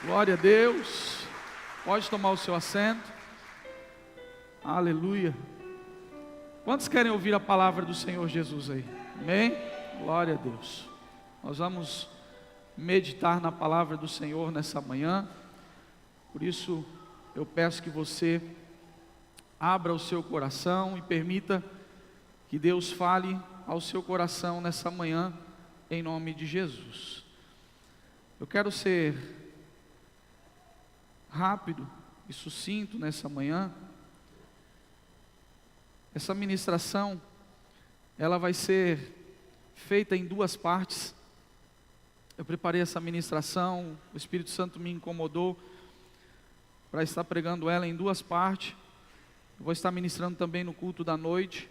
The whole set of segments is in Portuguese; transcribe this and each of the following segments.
Glória a Deus. Pode tomar o seu assento. Aleluia. Quantos querem ouvir a palavra do Senhor Jesus aí? Amém? Glória a Deus. Nós vamos meditar na palavra do Senhor nessa manhã. Por isso, eu peço que você abra o seu coração e permita que Deus fale ao seu coração nessa manhã, em nome de Jesus. Eu quero ser rápido e sucinto nessa manhã. Essa ministração, ela vai ser feita em duas partes. Eu preparei essa ministração, o Espírito Santo me incomodou para estar pregando ela em duas partes. Eu vou estar ministrando também no culto da noite,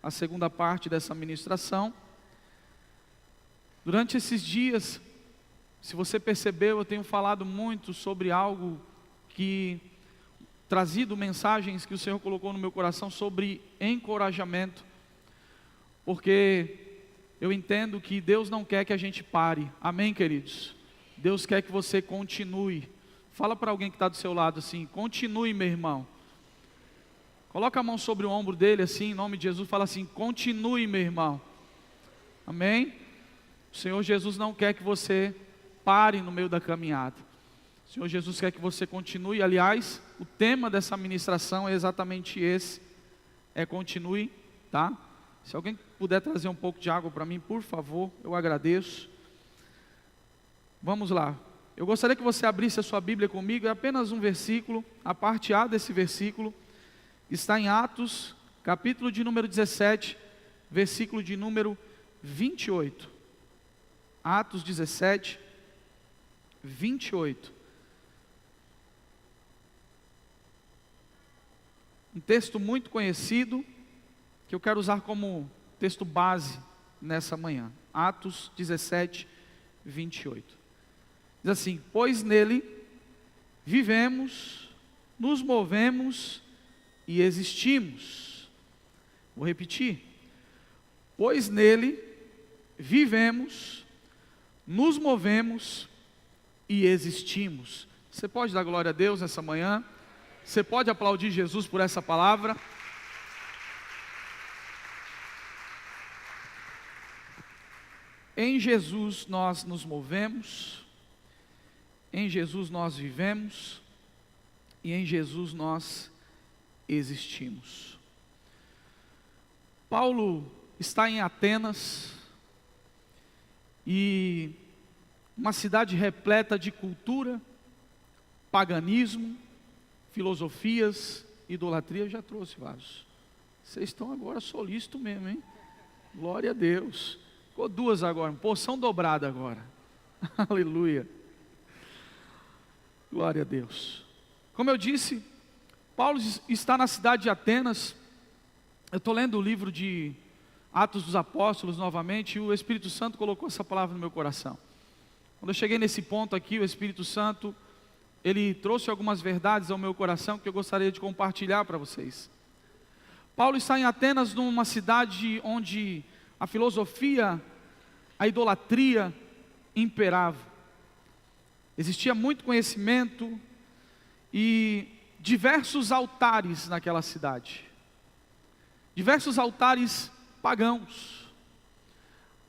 a segunda parte dessa ministração. Durante esses dias, se você percebeu, eu tenho falado muito sobre algo que, trazido mensagens que o Senhor colocou no meu coração sobre encorajamento, porque eu entendo que Deus não quer que a gente pare, amém, queridos? Deus quer que você continue. Fala para alguém que está do seu lado assim: continue, meu irmão. Coloca a mão sobre o ombro dele assim, em nome de Jesus, fala assim: continue, meu irmão. Amém? O Senhor Jesus não quer que você pare no meio da caminhada. O Senhor Jesus quer que você continue. Aliás, o tema dessa ministração é exatamente esse, é continue, tá? Se alguém puder trazer um pouco de água para mim, por favor, eu agradeço. Vamos lá. Eu gostaria que você abrisse a sua Bíblia comigo, é apenas um versículo, a parte A desse versículo, está em Atos, capítulo de número 17, versículo de número 28. Atos 17, 28. Um texto muito conhecido, que eu quero usar como texto base nessa manhã. Atos 17, 28. Diz assim: pois nele vivemos, nos movemos e existimos. Vou repetir. Pois nele vivemos, nos movemos e existimos. Você pode dar glória a Deus nessa manhã? Você pode aplaudir Jesus por essa palavra? Em Jesus nós nos movemos, em Jesus nós vivemos e em Jesus nós existimos. Paulo está em Atenas, e uma cidade repleta de cultura, paganismo, filosofias, idolatria. Eu já trouxe vários. Vocês estão agora solícitos mesmo, hein? Glória a Deus. Ficou duas agora, uma porção dobrada agora. Aleluia. Glória a Deus. Como eu disse, Paulo está na cidade de Atenas. Eu estou lendo o livro de Atos dos Apóstolos novamente, e o Espírito Santo colocou essa palavra no meu coração. Quando eu cheguei nesse ponto aqui, o Espírito Santo, ele trouxe algumas verdades ao meu coração que eu gostaria de compartilhar para vocês. Paulo está em Atenas, numa cidade onde a filosofia, a idolatria imperava. Existia muito conhecimento e diversos altares naquela cidade. Diversos altares pagãos.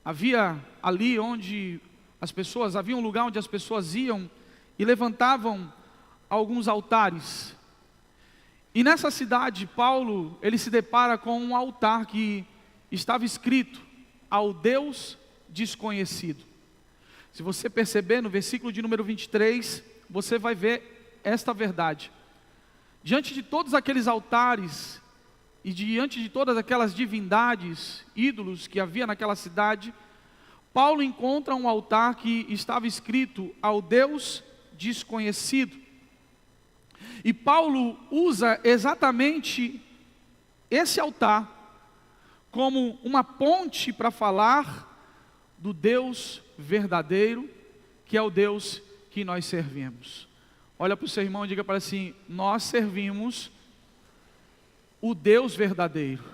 Havia ali onde as pessoas, havia um lugar onde as pessoas iam e levantavam alguns altares. E nessa cidade, Paulo, ele se depara com um altar que estava escrito: ao Deus desconhecido. Se você perceber no versículo de número 23, você vai ver esta verdade. Diante de todos aqueles altares e diante de todas aquelas divindades, ídolos que havia naquela cidade, Paulo encontra um altar que estava escrito: ao Deus desconhecido. E Paulo usa exatamente esse altar como uma ponte para falar do Deus verdadeiro, que é o Deus que nós servimos. Olha para o seu irmão e diga para ele assim: nós servimos o Deus verdadeiro.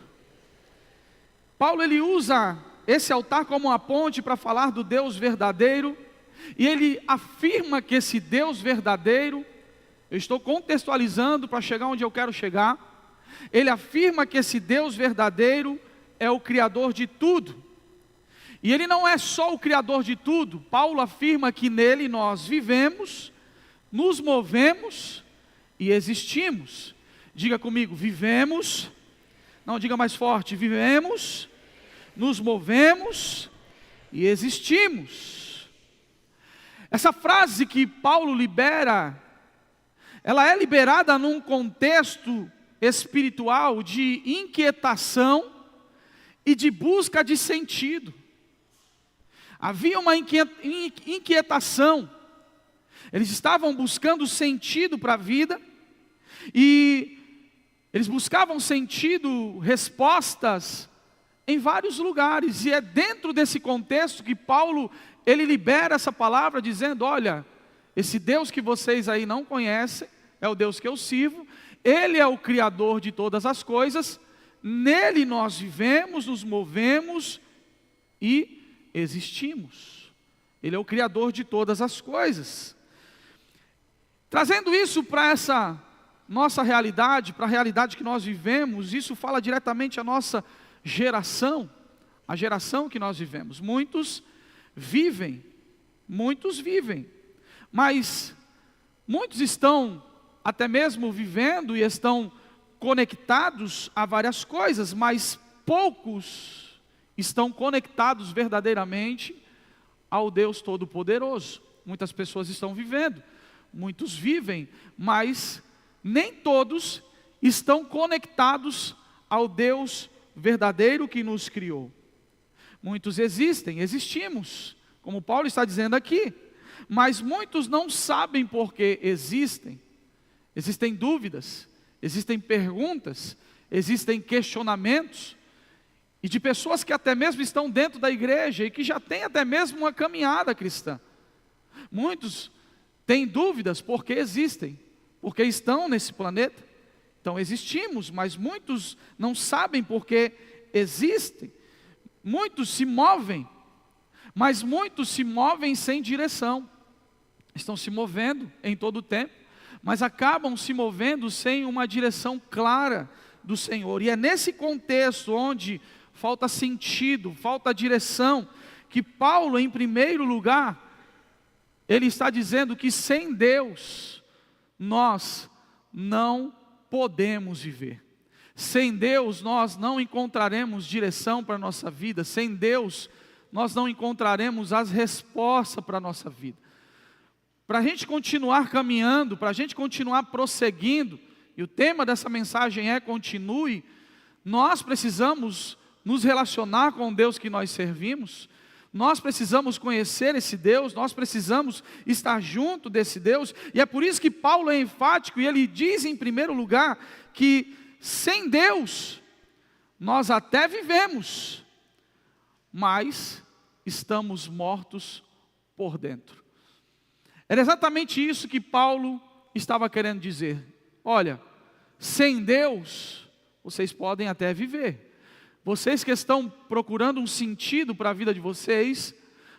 Paulo, ele usa esse altar como uma ponte para falar do Deus verdadeiro, e ele afirma que esse Deus verdadeiro, eu estou contextualizando para chegar onde eu quero chegar, ele afirma que esse Deus verdadeiro é o Criador de tudo. E ele não é só o Criador de tudo. Paulo afirma que nele nós vivemos, nos movemos e existimos. Diga comigo, vivemos, não, diga mais forte, vivemos, nos movemos e existimos. Essa frase que Paulo libera, ela é liberada num contexto espiritual de inquietação e de busca de sentido. Havia uma inquietação, eles estavam buscando sentido para a vida, e eles buscavam sentido, respostas em vários lugares, e é dentro desse contexto que Paulo, ele libera essa palavra dizendo, olha, esse Deus que vocês aí não conhecem, é o Deus que eu sirvo, Ele é o Criador de todas as coisas, nele nós vivemos, nos movemos e existimos. Ele é o Criador de todas as coisas. Trazendo isso para essa nossa realidade, para a realidade que nós vivemos, isso fala diretamente à nossa geração, a geração que nós vivemos. Muitos vivem, mas muitos estão até mesmo vivendo e estão conectados a várias coisas, mas poucos estão conectados verdadeiramente ao Deus Todo-Poderoso. Muitas pessoas estão vivendo, muitos vivem, mas nem todos estão conectados ao Deus verdadeiro que nos criou. Muitos existimos, como Paulo está dizendo aqui, mas muitos não sabem por que existem. Existem dúvidas, existem perguntas, existem questionamentos, e de pessoas que até mesmo estão dentro da igreja e que já têm até mesmo uma caminhada cristã. Muitos têm dúvidas porque existem, porque estão nesse planeta. Então existimos, mas muitos não sabem porque existem. Muitos se movem, mas muitos se movem sem direção. Estão se movendo em todo o tempo, mas acabam se movendo sem uma direção clara do Senhor. E é nesse contexto onde falta sentido, falta direção, que Paulo, em primeiro lugar, ele está dizendo que sem Deus, nós não podemos viver. Sem Deus, nós não encontraremos direção para a nossa vida. Sem Deus, nós não encontraremos as respostas para a nossa vida. Para a gente continuar caminhando, para a gente continuar prosseguindo, e o tema dessa mensagem é continue, nós precisamos nos relacionar com o Deus que nós servimos, nós precisamos conhecer esse Deus, nós precisamos estar junto desse Deus, e é por isso que Paulo é enfático, e ele diz em primeiro lugar, que sem Deus, nós até vivemos, mas estamos mortos por dentro. Era exatamente isso que Paulo estava querendo dizer. Olha, sem Deus, vocês podem até viver. Vocês que estão procurando um sentido para a vida de vocês,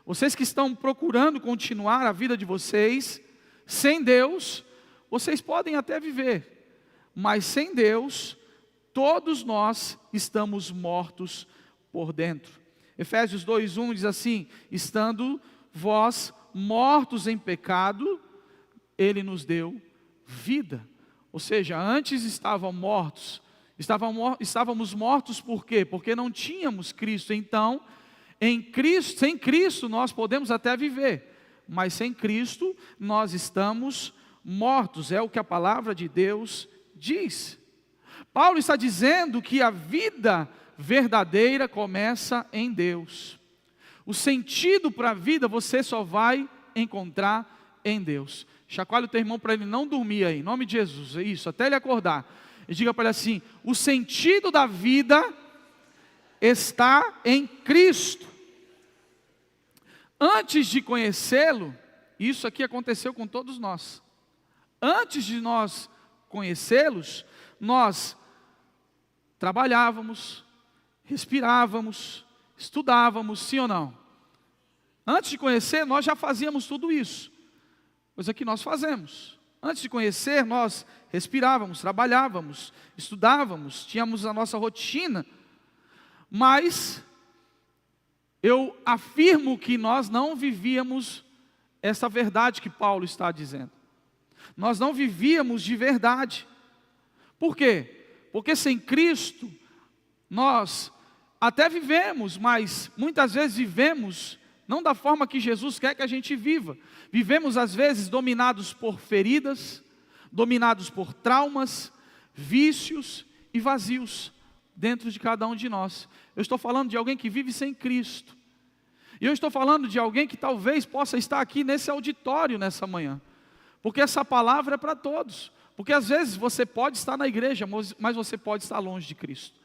vocês que estão procurando continuar a vida de vocês, sem Deus, vocês podem até viver, mas sem Deus, todos nós estamos mortos por dentro. Efésios 2:1 diz assim, estando vós mortos em pecado, Ele nos deu vida. Ou seja, antes estávamos mortos por quê? Porque não tínhamos Cristo. Então, sem Cristo nós podemos até viver, mas sem Cristo nós estamos mortos, é o que a palavra de Deus diz. Paulo está dizendo que a vida verdadeira começa em Deus. O sentido para a vida você só vai encontrar em Deus. Chacoalhe o teu irmão para ele não dormir aí, em nome de Jesus, é isso, até ele acordar. E diga para ele assim, o sentido da vida está em Cristo. Antes de conhecê-lo, isso aqui aconteceu com todos nós. Antes de nós conhecê-los, nós trabalhávamos, respirávamos, estudávamos, sim ou não? Antes de conhecer, nós já fazíamos tudo isso, coisa que nós fazemos. Antes de conhecer, nós respirávamos, trabalhávamos, estudávamos, tínhamos a nossa rotina, mas eu afirmo que nós não vivíamos essa verdade que Paulo está dizendo. Nós não vivíamos de verdade. Por quê? Porque sem Cristo, nós até vivemos, mas muitas vezes vivemos não da forma que Jesus quer que a gente viva. Vivemos às vezes dominados por feridas, dominados por traumas, vícios e vazios dentro de cada um de nós. Eu estou falando de alguém que vive sem Cristo. E eu estou falando de alguém que talvez possa estar aqui nesse auditório nessa manhã. Porque essa palavra é para todos. Porque às vezes você pode estar na igreja, mas você pode estar longe de Cristo.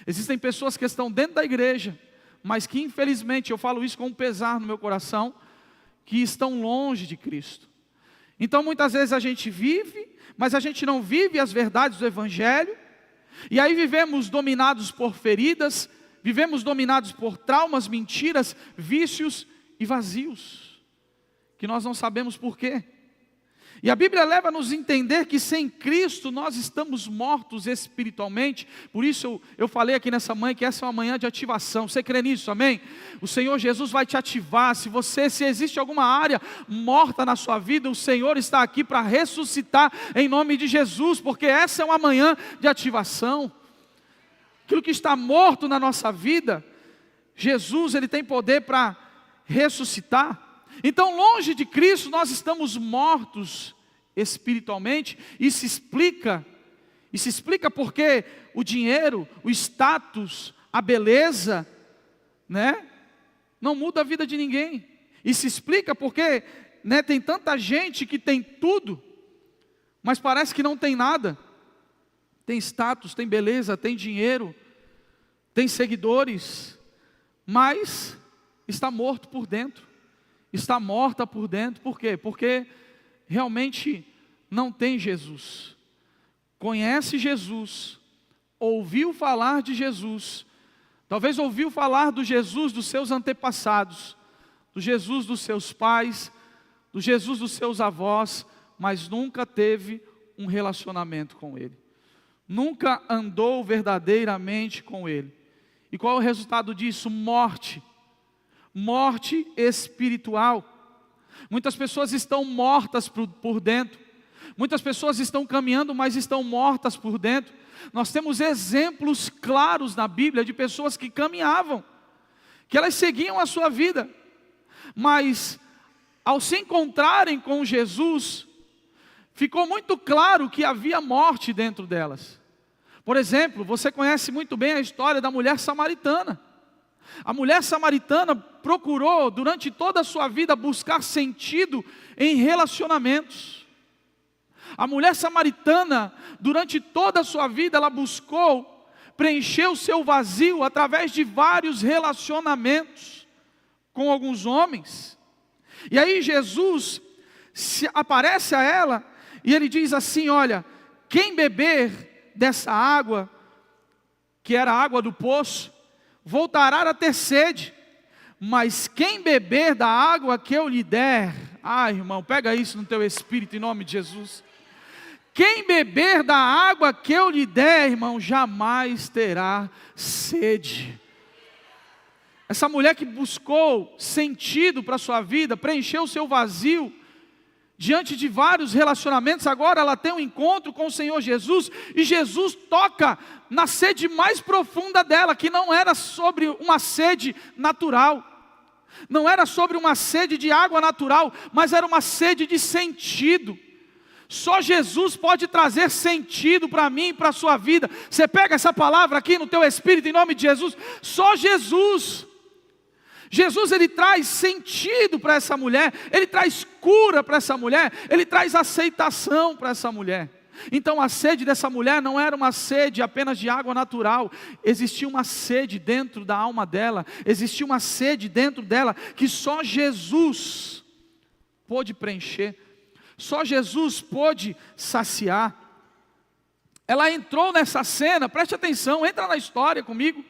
Existem pessoas que estão dentro da igreja, mas que infelizmente, eu falo isso com um pesar no meu coração, que estão longe de Cristo. Então muitas vezes a gente vive, mas a gente não vive as verdades do Evangelho, e aí vivemos dominados por feridas, vivemos dominados por traumas, mentiras, vícios e vazios, que nós não sabemos por quê. E a Bíblia leva-nos a entender que sem Cristo nós estamos mortos espiritualmente. Por isso eu falei aqui nessa manhã que essa é uma manhã de ativação. Você crê nisso, amém? O Senhor Jesus vai te ativar. Se existe alguma área morta na sua vida, o Senhor está aqui para ressuscitar em nome de Jesus, porque essa é uma manhã de ativação. Aquilo que está morto na nossa vida, Jesus, Ele tem poder para ressuscitar. Então, longe de Cristo, nós estamos mortos espiritualmente, e se explica porque o dinheiro, o status, a beleza, né, não muda a vida de ninguém. E se explica porque, né, tem tanta gente que tem tudo, mas parece que não tem nada. Tem status, tem beleza, tem dinheiro, tem seguidores, mas está morto por dentro. Está morta por dentro. Por quê? Porque realmente não tem Jesus. Conhece Jesus, ouviu falar de Jesus, talvez ouviu falar do Jesus dos seus antepassados, do Jesus dos seus pais, do Jesus dos seus avós, mas nunca teve um relacionamento com Ele. Nunca andou verdadeiramente com Ele. E qual é o resultado disso? Morte. Morte espiritual. Muitas pessoas estão mortas por dentro. Muitas pessoas estão caminhando, mas estão mortas por dentro. Nós temos exemplos claros na Bíblia de pessoas que caminhavam, que elas seguiam a sua vida, mas ao se encontrarem com Jesus, ficou muito claro que havia morte dentro delas. Por exemplo, você conhece muito bem a história da mulher samaritana. A mulher samaritana procurou durante toda a sua vida buscar sentido em relacionamentos. A mulher samaritana, durante toda a sua vida, ela buscou preencher o seu vazio através de vários relacionamentos com alguns homens. E aí Jesus aparece a ela e ele diz assim: olha, quem beber dessa água, que era a água do poço, voltará a ter sede, mas quem beber da água que eu lhe der, irmão, pega isso no teu espírito em nome de Jesus. Quem beber da água que eu lhe der, irmão, jamais terá sede. Essa mulher que buscou sentido para a sua vida, preencheu o seu vazio, diante de vários relacionamentos, agora ela tem um encontro com o Senhor Jesus, e Jesus toca na sede mais profunda dela, que não era sobre uma sede natural, não era sobre uma sede de água natural, mas era uma sede de sentido. Só Jesus pode trazer sentido para mim e para a sua vida. Você pega essa palavra aqui no teu espírito em nome de Jesus. Só Jesus. Jesus, ele traz sentido para essa mulher, ele traz cura para essa mulher, ele traz aceitação para essa mulher. Então a sede dessa mulher não era uma sede apenas de água natural, existia uma sede dentro da alma dela, existia uma sede dentro dela que só Jesus pôde preencher, só Jesus pôde saciar. Ela entrou nessa cena, preste atenção, entra na história comigo.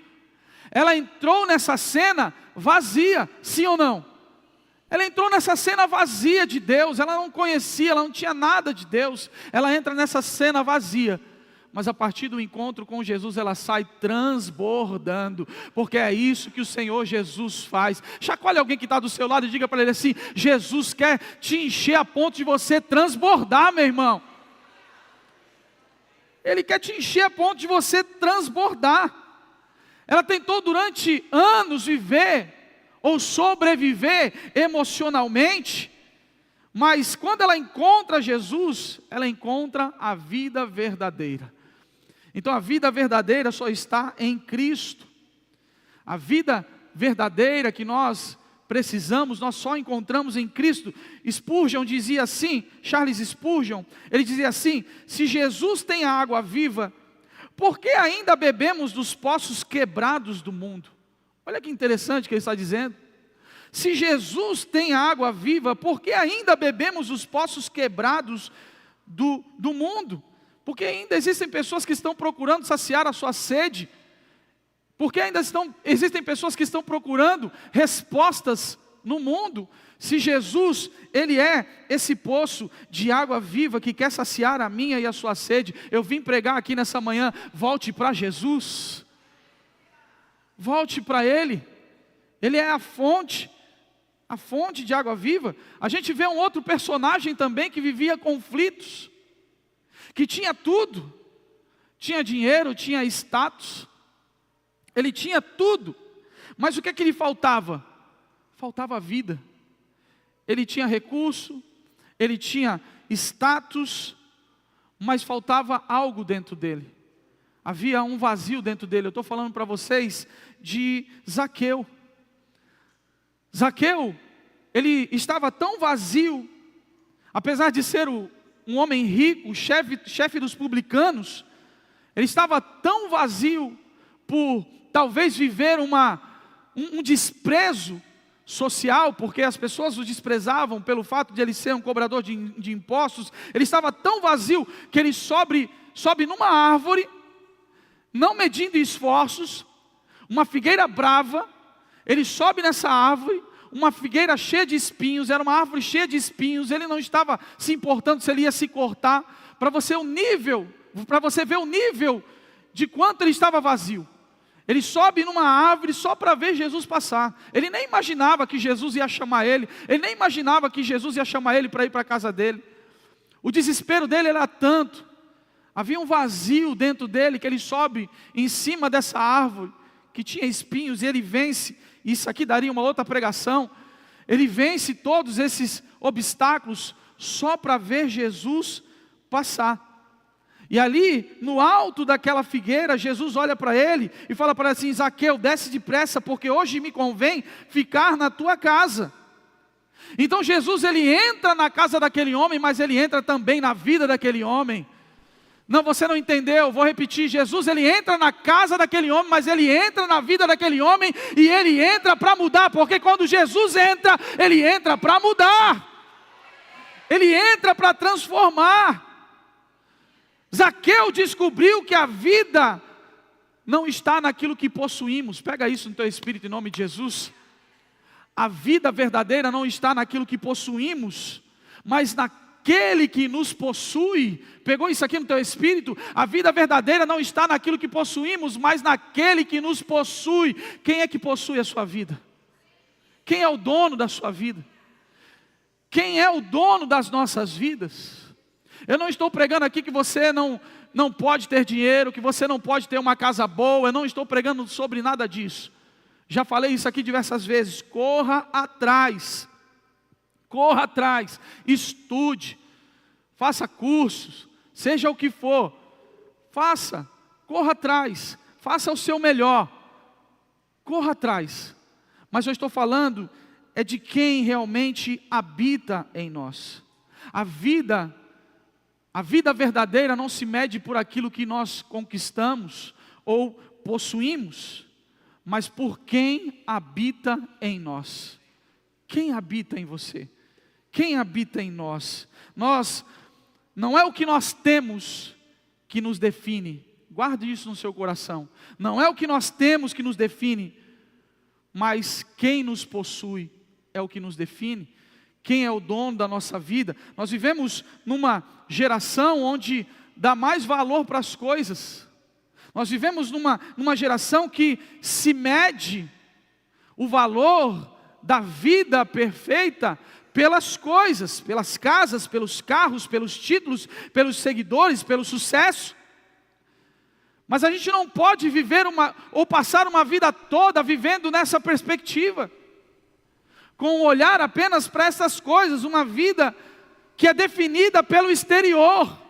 Ela entrou nessa cena vazia, sim ou não? Ela entrou nessa cena vazia de Deus, ela não conhecia, ela não tinha nada de Deus. Ela entra nessa cena vazia, mas a partir do encontro com Jesus, ela sai transbordando, porque é isso que o Senhor Jesus faz. Chacoalhe alguém que está do seu lado e diga para ele assim: Jesus quer te encher a ponto de você transbordar, meu irmão. Ele quer te encher a ponto de você transbordar. Ela tentou durante anos viver ou sobreviver emocionalmente, mas quando ela encontra Jesus, ela encontra a vida verdadeira. Então a vida verdadeira só está em Cristo. A vida verdadeira que nós precisamos, nós só encontramos em Cristo. Spurgeon dizia assim, Charles Spurgeon, ele dizia assim: se Jesus tem a água viva, por que ainda bebemos dos poços quebrados do mundo? Olha que interessante que ele está dizendo. Se Jesus tem a água viva, por que ainda bebemos os poços quebrados do mundo? Porque ainda existem pessoas que estão procurando saciar a sua sede. Porque ainda existem pessoas que estão procurando respostas no mundo. Se Jesus, Ele é esse poço de água viva que quer saciar a minha e a sua sede. Eu vim pregar aqui nessa manhã: volte para Jesus. Volte para Ele. Ele é a fonte de água viva. A gente vê um outro personagem também que vivia conflitos, que tinha tudo, tinha dinheiro, tinha status, ele tinha tudo, mas o que é que lhe faltava? Faltava vida. Ele tinha recurso, ele tinha status, mas faltava algo dentro dele. Havia um vazio dentro dele. Eu estou falando para vocês de Zaqueu. Zaqueu, ele estava tão vazio, apesar de ser um homem rico, chefe dos publicanos, ele estava tão vazio por talvez viver um desprezo social, porque as pessoas o desprezavam pelo fato de ele ser um cobrador de impostos. Ele estava tão vazio que ele sobe numa árvore, não medindo esforços, uma figueira brava. Ele sobe nessa árvore, uma figueira cheia de espinhos, era uma árvore cheia de espinhos. Ele não estava se importando se ele ia se cortar, para você ver o nível de quanto ele estava vazio. Ele sobe numa árvore só para ver Jesus passar. Ele nem imaginava que Jesus ia chamar ele, ele nem imaginava que Jesus ia chamar ele para ir para a casa dele. O desespero dele era tanto, havia um vazio dentro dele, que ele sobe em cima dessa árvore que tinha espinhos, e ele vence. Isso aqui daria uma outra pregação. Ele vence todos esses obstáculos só para ver Jesus passar. E ali, no alto daquela figueira, Jesus olha para ele e fala para ele assim: Zaqueu, desce depressa, porque hoje me convém ficar na tua casa. Então Jesus, ele entra na casa daquele homem, mas ele entra também na vida daquele homem. Não, você não entendeu, vou repetir. Jesus, ele entra na casa daquele homem, mas ele entra na vida daquele homem, e ele entra para mudar, porque quando Jesus entra, ele entra para mudar, ele entra para transformar. Zaqueu descobriu que a vida não está naquilo que possuímos. Pega isso no teu espírito em nome de Jesus. A vida verdadeira não está naquilo que possuímos, mas naquele que nos possui. Pegou isso aqui no teu espírito? A vida verdadeira não está naquilo que possuímos, mas naquele que nos possui. Quem é que possui a sua vida? Quem é o dono da sua vida? Quem é o dono das nossas vidas? Eu não estou pregando aqui que você não pode ter dinheiro, que você não pode ter uma casa boa. Eu não estou pregando sobre nada disso. Já falei isso aqui diversas vezes. Corra atrás, estude, faça cursos, seja o que for, corra atrás, faça o seu melhor, corra atrás. Mas eu estou falando é de quem realmente habita em nós. A vida verdadeira não se mede por aquilo que nós conquistamos ou possuímos, mas por quem habita em nós. Quem habita em você? Quem habita em nós? Não é o que nós temos que nos define. Guarde isso no seu coração. Não é o que nós temos que nos define, mas quem nos possui. é o que nos define, quem é o dono da nossa vida. Nós vivemos numa geração onde dá mais valor para as coisas. Nós vivemos numa geração que se mede o valor da vida perfeita pelas coisas, pelas casas, pelos carros, pelos títulos, pelos seguidores, pelo sucesso. Mas a gente não pode viver ou passar uma vida toda vivendo nessa perspectiva, com um olhar apenas para essas coisas, uma vida que é definida pelo exterior.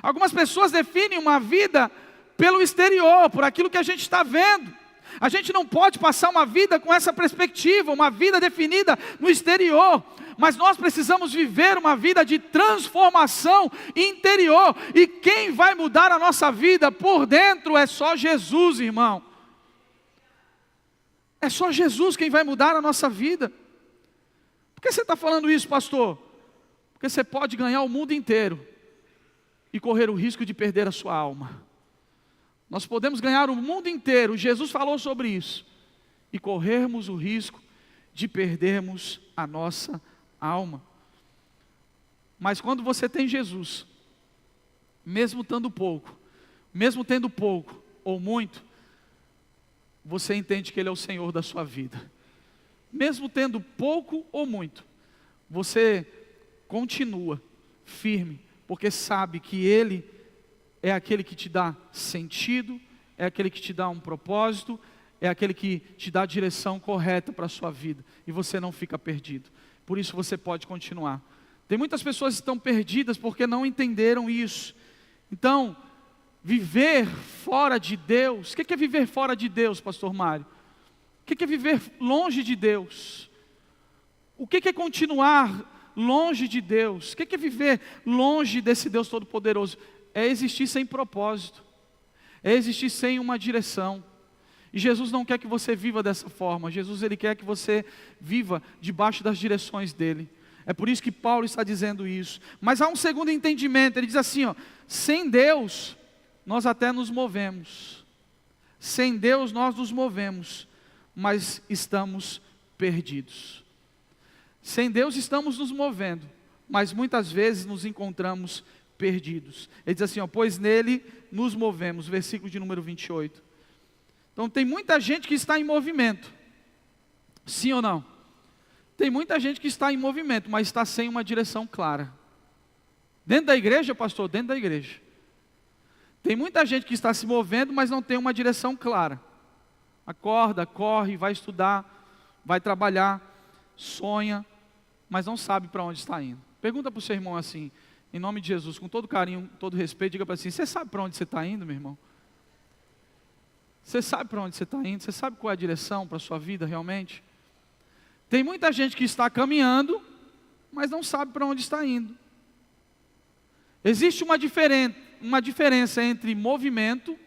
Algumas pessoas definem uma vida pelo exterior, por aquilo que a gente está vendo. A gente não pode passar uma vida com essa perspectiva, uma vida definida no exterior, mas nós precisamos viver uma vida de transformação interior, e quem vai mudar a nossa vida por dentro é só Jesus, irmão. É só Jesus quem vai mudar a nossa vida. Por que você está falando isso, pastor? Porque você pode ganhar o mundo inteiro e correr o risco de perder a sua alma. Nós podemos ganhar o mundo inteiro, Jesus falou sobre isso, e corrermos o risco de perdermos a nossa alma. Mas quando você tem Jesus, mesmo tendo pouco ou muito, você entende que Ele é o Senhor da sua vida. Mesmo tendo pouco ou muito, você continua firme, porque sabe que Ele é aquele que te dá sentido, é aquele que te dá um propósito, é aquele que te dá a direção correta para a sua vida, e você não fica perdido. Por isso você pode continuar. Tem muitas pessoas que estão perdidas porque não entenderam isso. Então, viver fora de Deus, o que é viver fora de Deus, pastor Mário? O que é viver longe de Deus? O que é continuar longe de Deus? O que é viver longe desse Deus Todo-Poderoso? É existir sem propósito, é existir sem uma direção. E Jesus não quer que você viva dessa forma. Jesus, Ele quer que você viva debaixo das direções dEle. É por isso que Paulo está dizendo isso. Mas há um segundo entendimento, ele diz assim, sem Deus nós até nos movemos, sem Deus nós nos movemos, mas estamos perdidos. Sem Deus estamos nos movendo, mas muitas vezes nos encontramos perdidos. Ele diz assim, pois nele nos movemos, versículo de número 28. Então tem muita gente que está em movimento, sim ou não? Tem muita gente que está em movimento, mas está sem uma direção clara. Dentro da igreja, pastor, dentro da igreja. Tem muita gente que está se movendo, mas não tem uma direção clara. Acorda, corre, vai estudar, vai trabalhar, sonha, mas não sabe para onde está indo. Pergunta para o seu irmão assim, em nome de Jesus, com todo carinho, todo respeito, diga para assim, você sabe para onde você está indo, meu irmão? Você sabe para onde você está indo? Você sabe qual é a direção para a sua vida realmente? Tem muita gente que está caminhando, mas não sabe para onde está indo. Existe uma diferença entre movimento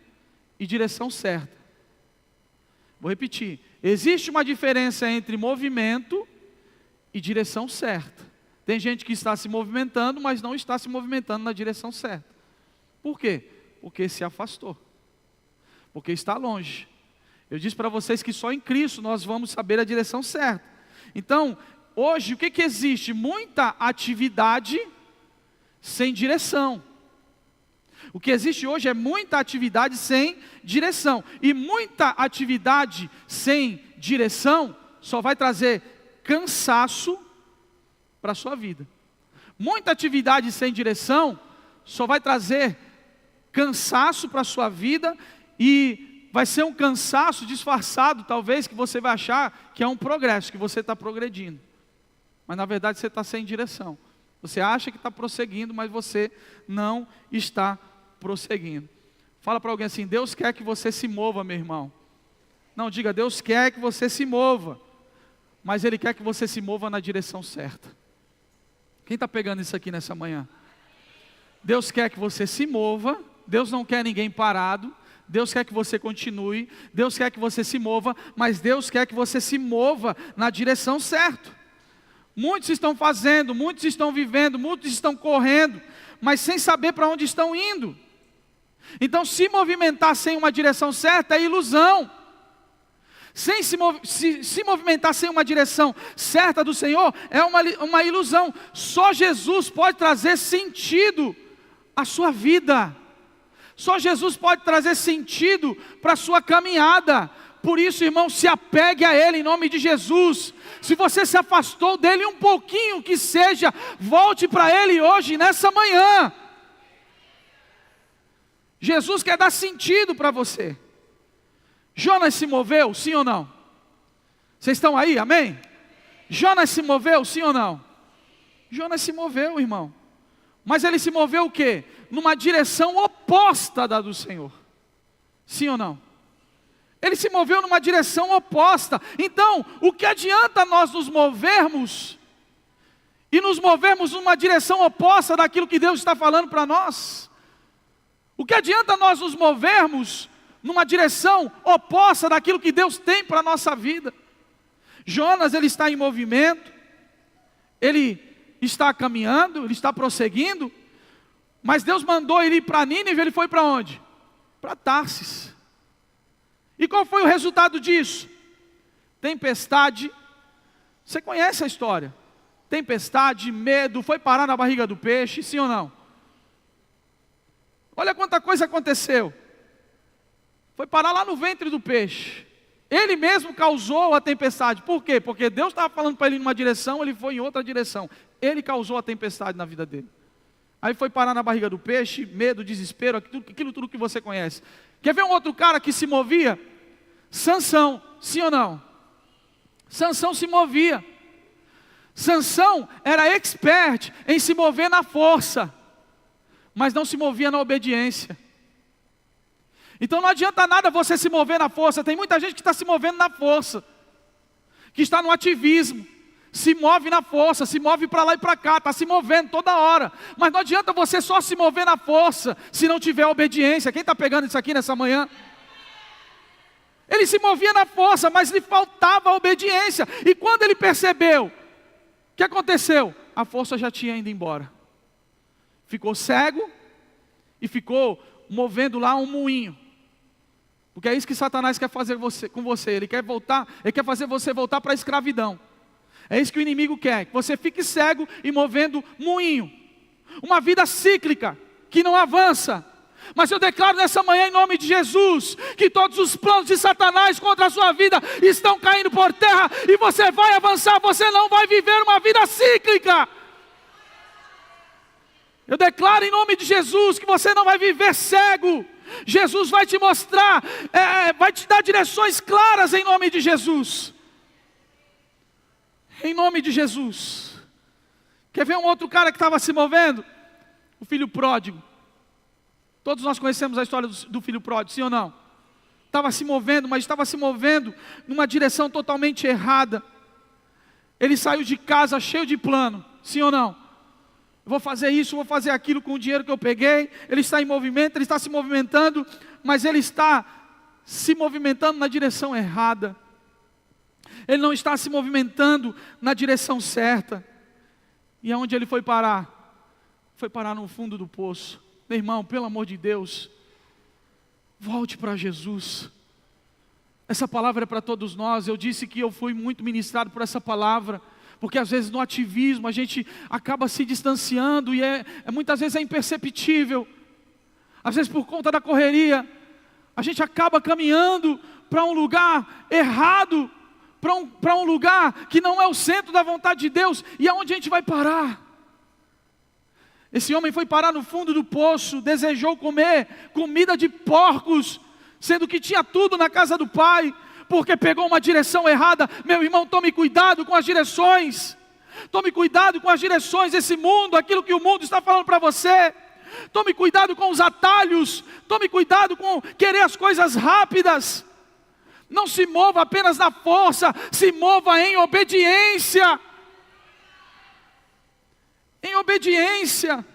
e direção certa. Vou repetir. Existe uma diferença entre movimento e direção certa. Tem gente que está se movimentando, mas não está se movimentando na direção certa. Por quê? Porque se afastou. Porque está longe. Eu disse para vocês que só em Cristo nós vamos saber a direção certa. Então, hoje o que existe? Muita atividade sem direção. O que existe hoje é muita atividade sem direção. E muita atividade sem direção só vai trazer cansaço para a sua vida. Muita atividade sem direção só vai trazer cansaço para a sua vida, e vai ser um cansaço disfarçado, talvez, que você vai achar que é um progresso, que você está progredindo. Mas na verdade você está sem direção. Você acha que está prosseguindo, mas você não está prosseguindo. Fala para alguém assim, Deus quer que você se mova, meu irmão. Não, diga, Deus quer que você se mova, mas Ele quer que você se mova na direção certa. Quem está pegando isso aqui nessa manhã? Deus quer que você se mova, Deus não quer ninguém parado, Deus quer que você continue, Deus quer que você se mova, mas Deus quer que você se mova na direção certa. Muitos estão fazendo, muitos estão vivendo, muitos estão correndo, mas sem saber para onde estão indo. Então, se movimentar sem uma direção certa é ilusão. Sem se movimentar sem uma direção certa do Senhor, é uma ilusão. Só Jesus pode trazer sentido à sua vida. Só Jesus pode trazer sentido para a sua caminhada. Por isso, irmão, se apegue a Ele em nome de Jesus. Se você se afastou dEle um pouquinho, que seja, volte para Ele hoje, nessa manhã. Jesus quer dar sentido para você. Jonas se moveu, sim ou não? Vocês estão aí, amém? Jonas se moveu, sim ou não? Jonas se moveu, irmão. Mas ele se moveu o quê? Numa direção oposta da do Senhor. Sim ou não? Ele se moveu numa direção oposta. Então, o que adianta nós nos movermos e nos movermos numa direção oposta daquilo que Deus está falando para nós? O que adianta nós nos movermos numa direção oposta daquilo que Deus tem para a nossa vida? Jonas, ele está em movimento, ele está caminhando, ele está prosseguindo, mas Deus mandou ele ir para Nínive, ele foi para onde? Para Tarsis. E qual foi o resultado disso? Tempestade. Você conhece a história? Tempestade, medo, foi parar na barriga do peixe, sim ou não? Olha quanta coisa aconteceu. Foi parar lá no ventre do peixe. Ele mesmo causou a tempestade. Por quê? Porque Deus estava falando para ele em uma direção, ele foi em outra direção. Ele causou a tempestade na vida dele. Aí foi parar na barriga do peixe, medo, desespero, aquilo tudo que você conhece. Quer ver um outro cara que se movia? Sansão, sim ou não? Sansão se movia. Sansão era expert em se mover na força, mas não se movia na obediência. Então não adianta nada você se mover na força. Tem muita gente que está se movendo na força, que está no ativismo, se move na força, se move para lá e para cá, está se movendo toda hora. Mas não adianta você só se mover na força, se não tiver obediência. Quem está pegando isso aqui nessa manhã? Ele se movia na força, mas lhe faltava a obediência. E quando ele percebeu, o que aconteceu? A força já tinha ido embora. Ficou cego e ficou movendo lá um moinho. Porque é isso que Satanás quer fazer com você. Ele quer fazer você voltar para a escravidão. É isso que o inimigo quer, que você fique cego e movendo moinho. Uma vida cíclica, que não avança. Mas eu declaro nessa manhã em nome de Jesus, que todos os planos de Satanás contra a sua vida estão caindo por terra, e você vai avançar, você não vai viver uma vida cíclica. Eu declaro em nome de Jesus que você não vai viver cego. Jesus vai te mostrar, vai te dar direções claras em nome de Jesus. Em nome de Jesus. Quer ver um outro cara que estava se movendo? O filho pródigo. Todos nós conhecemos a história do filho pródigo, sim ou não? Estava se movendo, mas estava se movendo numa direção totalmente errada. Ele saiu de casa cheio de plano, sim ou não? Eu vou fazer isso, vou fazer aquilo com o dinheiro que eu peguei. Ele está em movimento, ele está se movimentando, mas ele está se movimentando na direção errada. Ele não está se movimentando na direção certa. E aonde ele foi parar? Foi parar no fundo do poço. Meu irmão, pelo amor de Deus, volte para Jesus. Essa palavra é para todos nós. Eu disse que eu fui muito ministrado por essa palavra, porque às vezes no ativismo a gente acaba se distanciando e muitas vezes é imperceptível. Às vezes por conta da correria, a gente acaba caminhando para um lugar errado, para um lugar que não é o centro da vontade de Deus. E aonde a gente vai parar? Esse homem foi parar no fundo do poço, desejou comer comida de porcos, sendo que tinha tudo na casa do pai, porque pegou uma direção errada. Meu irmão, tome cuidado com as direções. Tome cuidado com as direções desse mundo, aquilo que o mundo está falando para você. Tome cuidado com os atalhos. Tome cuidado com querer as coisas rápidas. Não se mova apenas na força, se mova em obediência. Em obediência.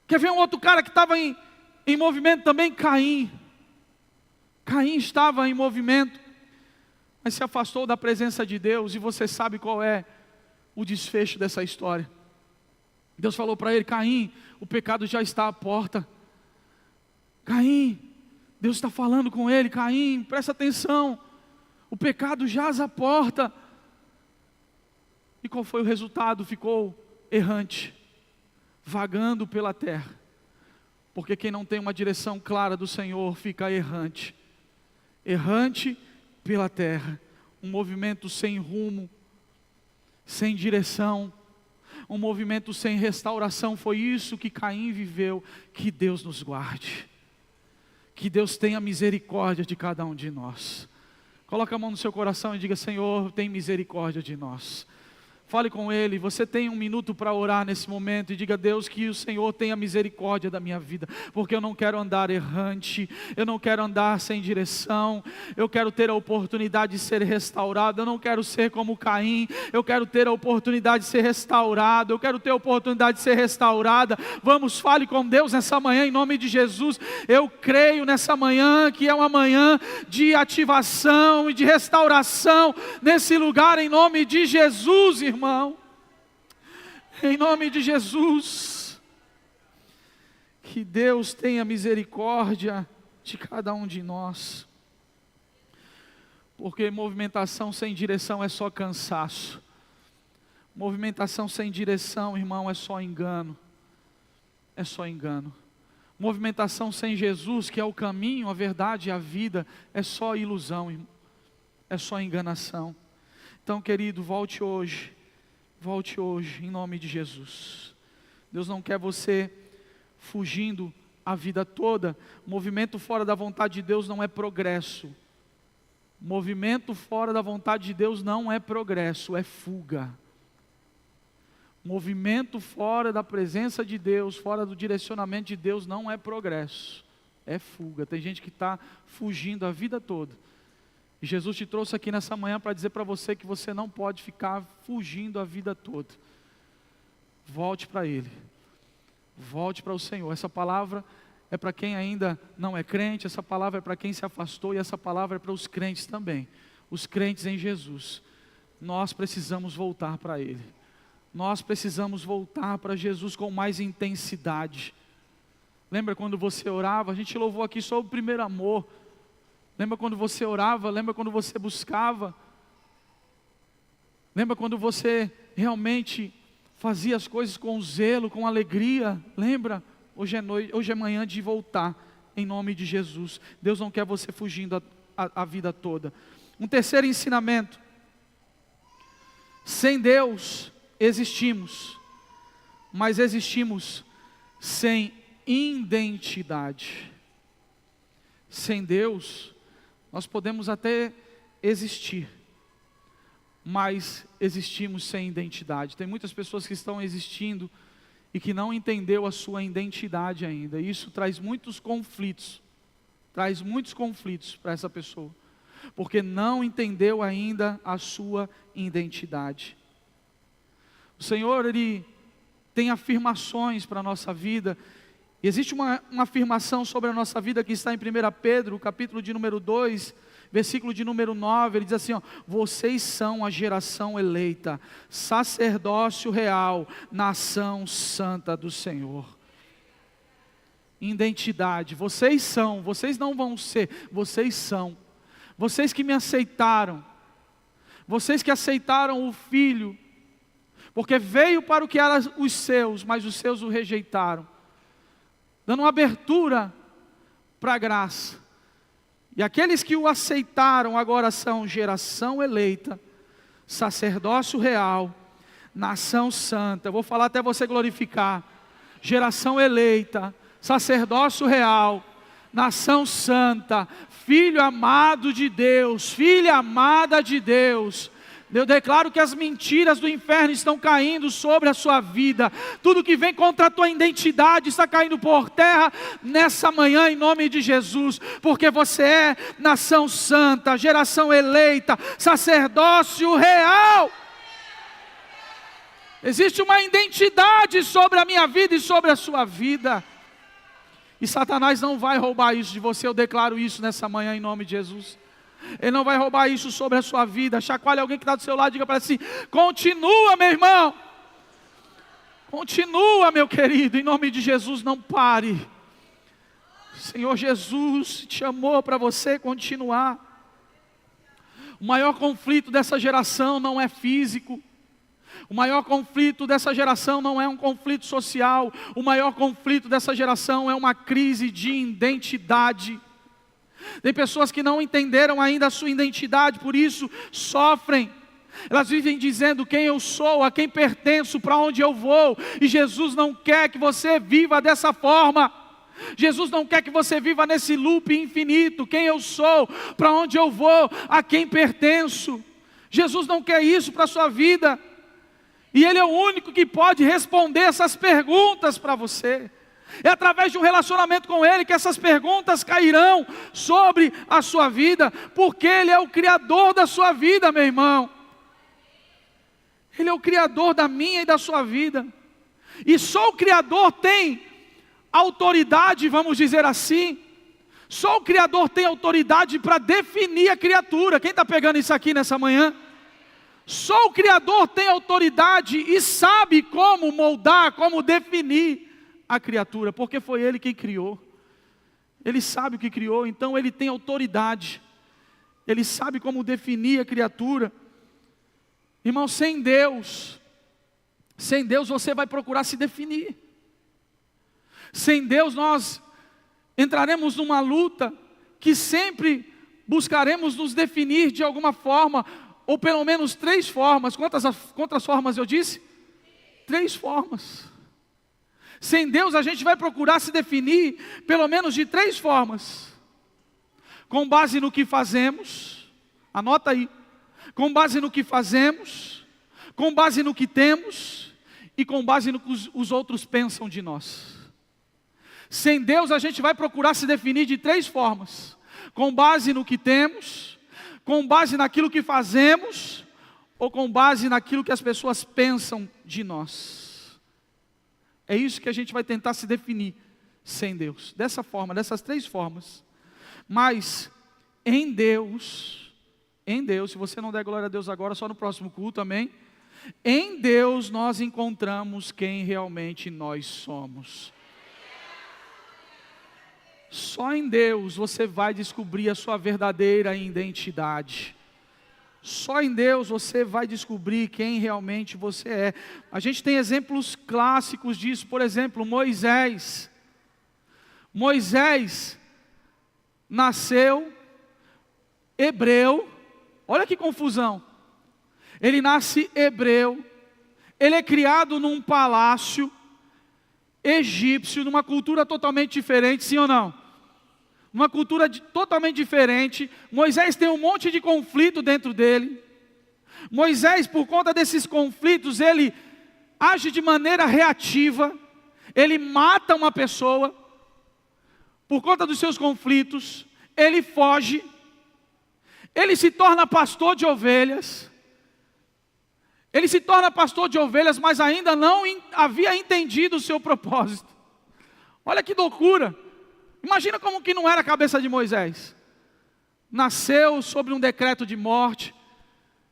Quer ver um outro cara que estava em movimento também? Caim. Caim estava em movimento, mas se afastou da presença de Deus, e você sabe qual é o desfecho dessa história. Deus falou para ele: Caim, o pecado já está à porta. Caim, Deus está falando com ele: Caim, presta atenção, O pecado jaz à porta. E qual foi o resultado? Ficou errante, vagando pela terra. Porque quem não tem uma direção clara do Senhor fica errante. Errante pela terra. Um movimento sem rumo, sem direção. Um movimento sem restauração. Foi isso que Caim viveu. Que Deus nos guarde. Que Deus tenha misericórdia de cada um de nós. Coloque a mão no seu coração e diga: Senhor, tem misericórdia de nós. Fale com Ele. Você tem um minuto para orar nesse momento e diga: Deus, que o Senhor tenha misericórdia da minha vida, porque eu não quero andar errante, eu não quero andar sem direção, eu quero ter a oportunidade de ser restaurado, eu não quero ser como Caim, eu quero ter a oportunidade de ser restaurado, eu quero ter a oportunidade de ser restaurada. Vamos, fale com Deus nessa manhã em nome de Jesus. Eu creio nessa manhã que é uma manhã de ativação e de restauração nesse lugar em nome de Jesus, irmão. Em nome de Jesus, que Deus tenha misericórdia de cada um de nós, porque movimentação sem direção é só cansaço, movimentação sem direção, irmão, é só engano, movimentação sem Jesus, que é o caminho, a verdade e a vida, é só ilusão, irmão. É só enganação. Então, querido, volte hoje, em nome de Jesus. Deus não quer você fugindo a vida toda. Movimento fora da vontade de Deus não é progresso. Movimento fora da vontade de Deus não é progresso, é fuga. Movimento fora da presença de Deus, fora do direcionamento de Deus não é progresso, é fuga. Tem gente que está fugindo a vida toda. E Jesus te trouxe aqui nessa manhã para dizer para você que você não pode ficar fugindo a vida toda. Volte para Ele. Volte para o Senhor. Essa palavra é para quem ainda não é crente, essa palavra é para quem se afastou e essa palavra é para os crentes também. Os crentes em Jesus. Nós precisamos voltar para Ele. Nós precisamos voltar para Jesus com mais intensidade. Lembra quando você orava? A gente louvou aqui sobre o primeiro amor. Lembra quando você orava? Lembra quando você buscava? Lembra quando você realmente fazia as coisas com zelo, com alegria? Lembra? Hoje é noite, hoje é manhã de voltar, em nome de Jesus. Deus não quer você fugindo a vida toda. Um terceiro ensinamento. Sem Deus existimos, mas existimos sem identidade. Sem Deus nós podemos até existir, mas existimos sem identidade. Tem muitas pessoas que estão existindo e que não entendeu a sua identidade ainda. Isso traz muitos conflitos para essa pessoa, porque não entendeu ainda a sua identidade. O Senhor, Ele tem afirmações para a nossa vida. E existe uma afirmação sobre a nossa vida que está em 1 Pedro, capítulo de número 2, versículo de número 9, ele diz assim, ó: vocês são a geração eleita, sacerdócio real, nação santa do Senhor. Identidade, vocês são, vocês não vão ser, vocês são. Vocês que me aceitaram, vocês que aceitaram o Filho, porque veio para o que eram os seus, mas os seus o rejeitaram, dando uma abertura para a graça. E aqueles que o aceitaram agora são geração eleita, sacerdócio real, nação santa. Eu vou falar até você glorificar. Geração eleita, sacerdócio real, nação santa, filho amado de Deus, filha amada de Deus. Eu declaro que as mentiras do inferno estão caindo sobre a sua vida. Tudo que vem contra a tua identidade está caindo por terra nessa manhã em nome de Jesus. Porque você é nação santa, geração eleita, sacerdócio real. Existe uma identidade sobre a minha vida e sobre a sua vida. E Satanás não vai roubar isso de você. Eu declaro isso nessa manhã em nome de Jesus. Ele não vai roubar isso sobre a sua vida. Chacoalhe alguém que está do seu lado e diga para si: continua, meu irmão. Continua, meu querido, em nome de Jesus, não pare. O Senhor Jesus te chamou para você continuar. O maior conflito dessa geração não é físico. O maior conflito dessa geração não é um conflito social. O maior conflito dessa geração é uma crise de identidade. Tem pessoas que não entenderam ainda a sua identidade, por isso sofrem. Elas vivem dizendo quem eu sou, a quem pertenço, para onde eu vou. E Jesus não quer que você viva dessa forma. Jesus não quer que você viva nesse loop infinito. Quem eu sou, para onde eu vou, a quem pertenço. Jesus não quer isso para a sua vida. E Ele é o único que pode responder essas perguntas para você. É através de um relacionamento com Ele que essas perguntas cairão sobre a sua vida. Porque Ele é o Criador da sua vida, meu irmão. Ele é o Criador da minha e da sua vida. E só o Criador tem autoridade, vamos dizer assim. Só o Criador tem autoridade para definir a criatura. Quem está pegando isso aqui nessa manhã? Só o Criador tem autoridade e sabe como moldar, como definir a criatura. Porque foi Ele quem criou. Ele sabe o que criou, então Ele tem autoridade. Ele sabe como definir a criatura. Irmão, sem Deus você vai procurar se definir. Sem Deus nós entraremos numa luta que sempre buscaremos nos definir de alguma forma, ou pelo menos 3 formas. Quantas formas eu disse? 3 formas. Sem Deus a gente vai procurar se definir pelo menos de 3 formas. Com base no que fazemos, anota aí. Com base no que fazemos, com base no que temos e com base no que os outros pensam de nós. Sem Deus a gente vai procurar se definir de 3 formas. Com base no que temos, com base naquilo que fazemos ou com base naquilo que as pessoas pensam de nós. É isso que a gente vai tentar se definir sem Deus. Dessa forma, dessas 3 formas. Mas em Deus, se você não der glória a Deus agora, só no próximo culto, amém? Em Deus nós encontramos quem realmente nós somos. Só em Deus você vai descobrir a sua verdadeira identidade. Só em Deus você vai descobrir quem realmente você é. A gente tem exemplos clássicos disso, por exemplo, Moisés. Moisés nasceu hebreu. Olha que confusão. Ele nasce hebreu, ele é criado num palácio egípcio, numa cultura totalmente diferente, sim ou não? Uma cultura totalmente diferente. Moisés tem um monte de conflito dentro dele. Moisés, por conta desses conflitos, ele age de maneira reativa, ele mata uma pessoa, por conta dos seus conflitos, ele foge. Ele se torna pastor de ovelhas. Ele se torna pastor de ovelhas, mas ainda não havia entendido o seu propósito. Olha que loucura. Imagina como que não era a cabeça de Moisés. Nasceu sobre um decreto de morte.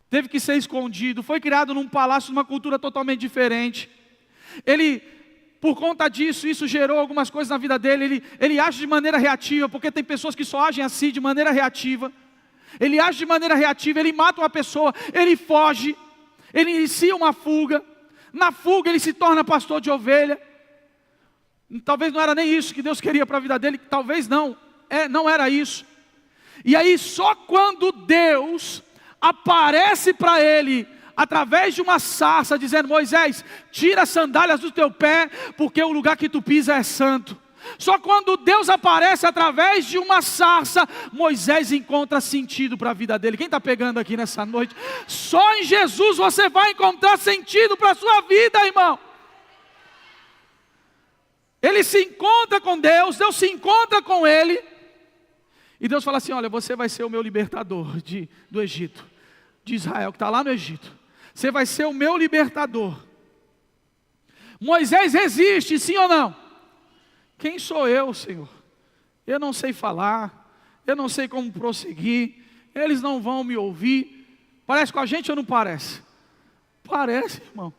Teve que ser escondido. Foi criado num palácio, numa cultura totalmente diferente. Ele, por conta disso, isso gerou algumas coisas na vida dele. Ele age de maneira reativa, porque tem pessoas que só agem assim, de maneira reativa. Ele age de maneira reativa, ele mata uma pessoa, ele foge, ele inicia uma fuga. Na fuga ele se torna pastor de ovelha. Talvez não era nem isso que Deus queria para a vida dele, talvez não era isso. E aí só quando Deus aparece para ele, através de uma sarça, dizendo: Moisés, tira as sandálias do teu pé, porque o lugar que tu pisa é santo. Só quando Deus aparece através de uma sarça, Moisés encontra sentido para a vida dele. Quem está pegando aqui nessa noite? Só em Jesus você vai encontrar sentido para a sua vida, irmão. Ele se encontra com Deus, Deus se encontra com ele. E Deus fala assim: olha, você vai ser o meu libertador do Egito, de Israel, que está lá no Egito. Você vai ser o meu libertador. Moisés resiste, sim ou não? Quem sou eu, Senhor? Eu não sei falar, eu não sei como prosseguir, eles não vão me ouvir. Parece com a gente ou não parece? Parece, irmão.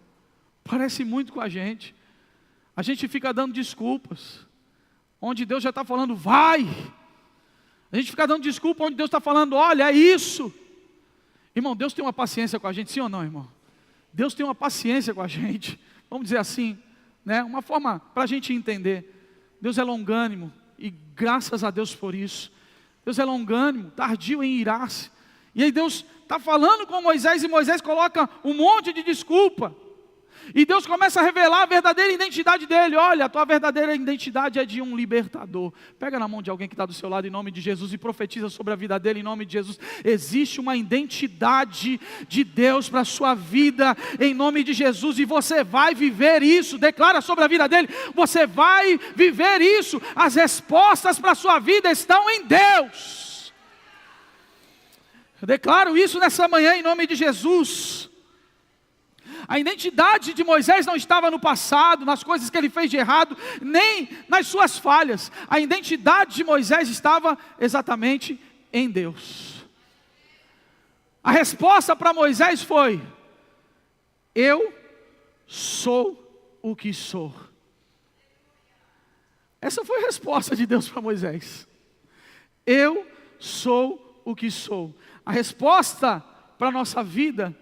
Parece muito com a gente. A gente fica dando desculpas, onde Deus já está falando, vai. A gente fica dando desculpa onde Deus está falando, olha, é isso. Irmão, Deus tem uma paciência com a gente, sim ou não, irmão? Deus tem uma paciência com a gente, vamos dizer assim, né? Uma forma para a gente entender. Deus é longânimo, e graças a Deus por isso. Deus é longânimo, tardio em irar-se. E aí Deus está falando com Moisés, e Moisés coloca um monte de desculpa. E Deus começa a revelar a verdadeira identidade dele. Olha, a tua verdadeira identidade é de um libertador. Pega na mão de alguém que está do seu lado em nome de Jesus e profetiza sobre a vida dele em nome de Jesus. Existe uma identidade de Deus para a sua vida em nome de Jesus, e você vai viver isso. Declara sobre a vida dele, você vai viver isso. As respostas para a sua vida estão em Deus. Eu declaro isso nessa manhã em nome de Jesus. A identidade de Moisés não estava no passado, nas coisas que ele fez de errado, nem nas suas falhas. A identidade de Moisés estava exatamente em Deus. A resposta para Moisés foi: eu sou o que sou. Essa foi a resposta de Deus para Moisés. Eu sou o que sou. A resposta para a nossa vida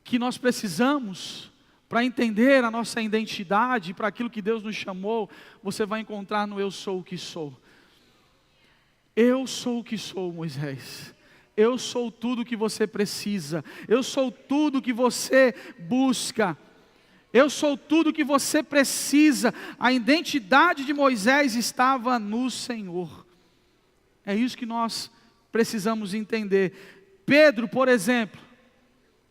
que nós precisamos para entender a nossa identidade, para aquilo que Deus nos chamou, você vai encontrar no eu sou o que sou. Eu sou o que sou, Moisés. Eu sou tudo o que você precisa. Eu sou tudo o que você busca. Eu sou tudo o que você precisa. A identidade de Moisés estava no Senhor. É isso que nós precisamos entender. Pedro, por exemplo,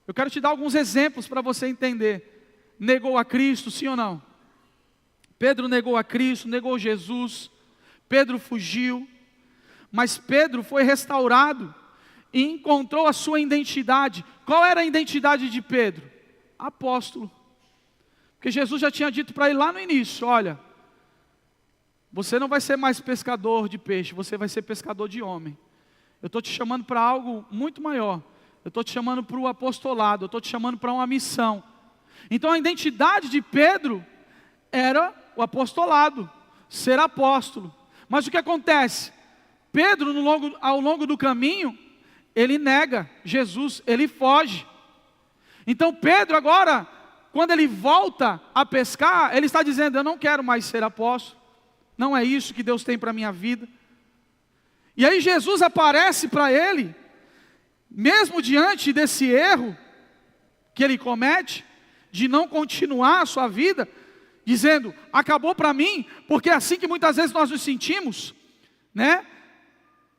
eu quero te dar alguns exemplos para você entender. Negou a Cristo, sim ou não? Pedro negou a Cristo, negou Jesus. Pedro fugiu. Mas Pedro foi restaurado e encontrou a sua identidade. Qual era a identidade de Pedro? Apóstolo. Porque Jesus já tinha dito para ele lá no início: olha, você não vai ser mais pescador de peixe, você vai ser pescador de homem. Eu estou te chamando para algo muito maior. Eu estou te chamando para o apostolado, eu estou te chamando para uma missão. Então a identidade de Pedro era o apostolado, ser apóstolo. Mas o que acontece? Pedro, ao longo do caminho, ele nega Jesus, ele foge. Então Pedro agora, quando ele volta a pescar, ele está dizendo: eu não quero mais ser apóstolo, não é isso que Deus tem para a minha vida. E aí Jesus aparece para ele, mesmo diante desse erro que ele comete, de não continuar a sua vida, dizendo: acabou para mim, porque é assim que muitas vezes nós nos sentimos, né?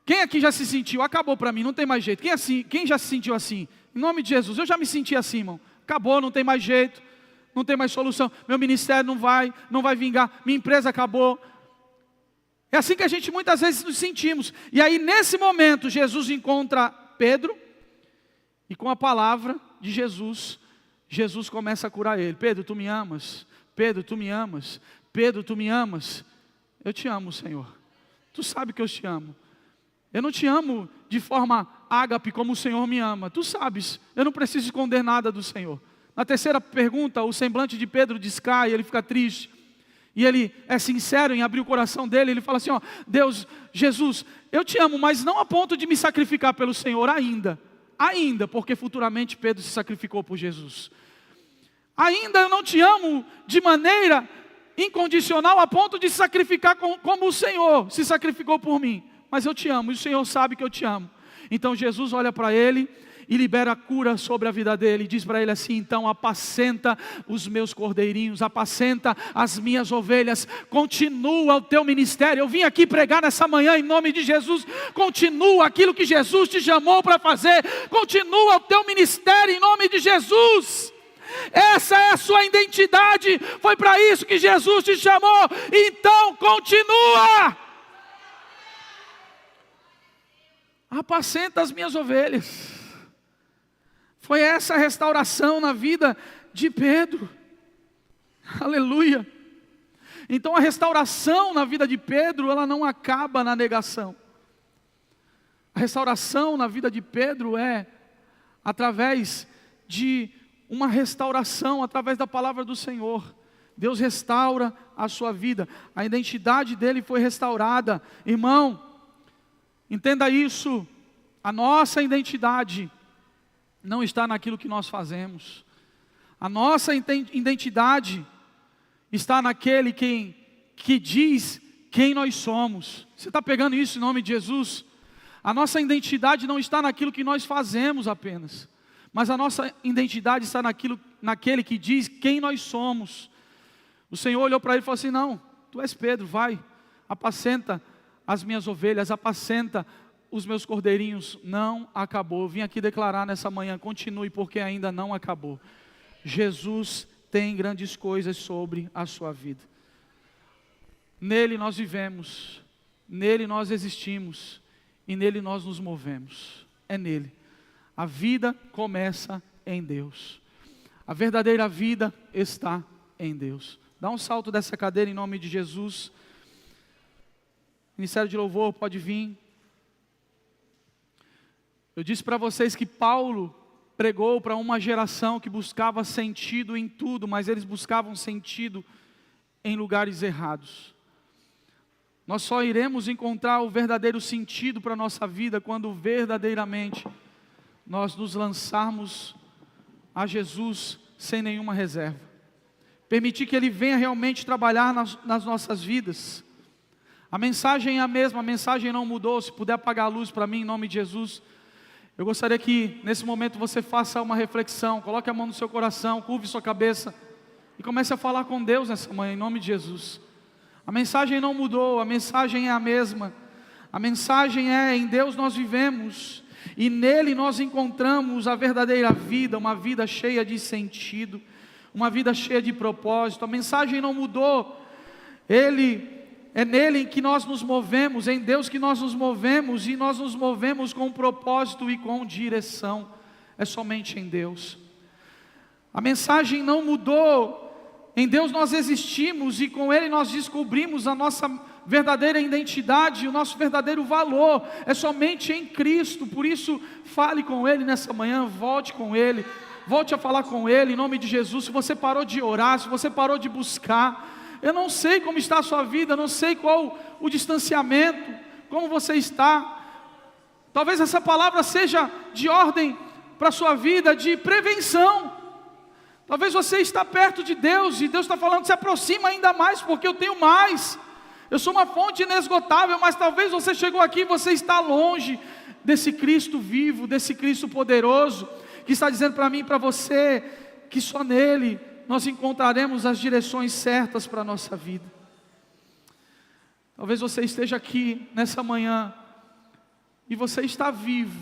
Quem aqui já se sentiu? Acabou para mim, não tem mais jeito. Quem já se sentiu assim? Em nome de Jesus, eu já me senti assim, irmão. Acabou, não tem mais jeito, não tem mais solução. Meu ministério não vai vingar, minha empresa acabou. É assim que a gente muitas vezes nos sentimos. E aí nesse momento Jesus encontra Pedro, e com a palavra de Jesus, Jesus começa a curar ele. Pedro, tu me amas? Pedro, tu me amas? Pedro, tu me amas? Eu te amo, Senhor. Tu sabe que eu te amo. Eu não te amo de forma ágape como o Senhor me ama. Tu sabes, eu não preciso esconder nada do Senhor. Na terceira pergunta, o semblante de Pedro descai, ele fica triste. E ele é sincero em abrir o coração dele. Ele fala assim: ó, Deus, Jesus, eu te amo, mas não a ponto de me sacrificar pelo Senhor ainda, porque futuramente Pedro se sacrificou por Jesus. Ainda eu não te amo de maneira incondicional a ponto de se sacrificar como o Senhor se sacrificou por mim, mas eu te amo, e o Senhor sabe que eu te amo. Então Jesus olha para ele e libera a cura sobre a vida dele, e diz para ele assim: então apacenta os meus cordeirinhos, apacenta as minhas ovelhas, continua o teu ministério. Eu vim aqui pregar nessa manhã em nome de Jesus. Continua aquilo que Jesus te chamou para fazer, continua o teu ministério em nome de Jesus. Essa é a sua identidade, foi para isso que Jesus te chamou, então continua. Apacenta as minhas ovelhas. Foi essa a restauração na vida de Pedro. Aleluia. Então a restauração na vida de Pedro, ela não acaba na negação. A restauração na vida de Pedro é através de uma restauração, através da palavra do Senhor. Deus restaura a sua vida. A identidade dele foi restaurada. Irmão, entenda isso. A nossa identidade não está naquilo que nós fazemos. A nossa identidade está naquele que diz quem nós somos. Você está pegando isso em nome de Jesus? A nossa identidade não está naquilo que nós fazemos apenas, mas a nossa identidade está naquele que diz quem nós somos. O Senhor olhou para ele e falou assim: não, tu és Pedro, vai, apacenta as minhas ovelhas, apacenta os meus cordeirinhos. Não acabou. Eu vim aqui declarar nessa manhã: continue, porque ainda não acabou. Jesus tem grandes coisas sobre a sua vida. Nele nós vivemos, nele nós existimos e nele nós nos movemos. É nele. A vida começa em Deus. A verdadeira vida está em Deus. Dá um salto dessa cadeira em nome de Jesus. Ministério de louvor, pode vir. Eu disse para vocês que Paulo pregou para uma geração que buscava sentido em tudo, mas eles buscavam sentido em lugares errados. Nós só iremos encontrar o verdadeiro sentido para a nossa vida quando verdadeiramente nós nos lançarmos a Jesus sem nenhuma reserva. Permitir que Ele venha realmente trabalhar nas nossas vidas. A mensagem é a mesma, a mensagem não mudou. Se puder apagar a luz para mim em nome de Jesus. Eu gostaria que nesse momento você faça uma reflexão, coloque a mão no seu coração, curve sua cabeça e comece a falar com Deus nessa manhã, em nome de Jesus. A mensagem não mudou, a mensagem é a mesma. A mensagem é: em Deus nós vivemos e nele nós encontramos a verdadeira vida, uma vida cheia de sentido, uma vida cheia de propósito. A mensagem não mudou, é nele que nós nos movemos, é em Deus que nós nos movemos, e nós nos movemos com propósito e com direção. É somente em Deus. A mensagem não mudou, em Deus nós existimos e com Ele nós descobrimos a nossa verdadeira identidade, o nosso verdadeiro valor, é somente em Cristo. Por isso, fale com Ele nessa manhã, volte com Ele, volte a falar com Ele, em nome de Jesus. Se você parou de orar, se você parou de buscar, eu não sei como está a sua vida, eu não sei qual o distanciamento, como você está. Talvez essa palavra seja de ordem para a sua vida, de prevenção. Talvez você está perto de Deus e Deus está falando: se aproxima ainda mais, porque eu tenho mais. Eu sou uma fonte inesgotável, mas talvez você chegou aqui e você está longe desse Cristo vivo, desse Cristo poderoso, que está dizendo para mim e para você que só nele nós encontraremos as direções certas para a nossa vida. Talvez você esteja aqui nessa manhã e você está vivo,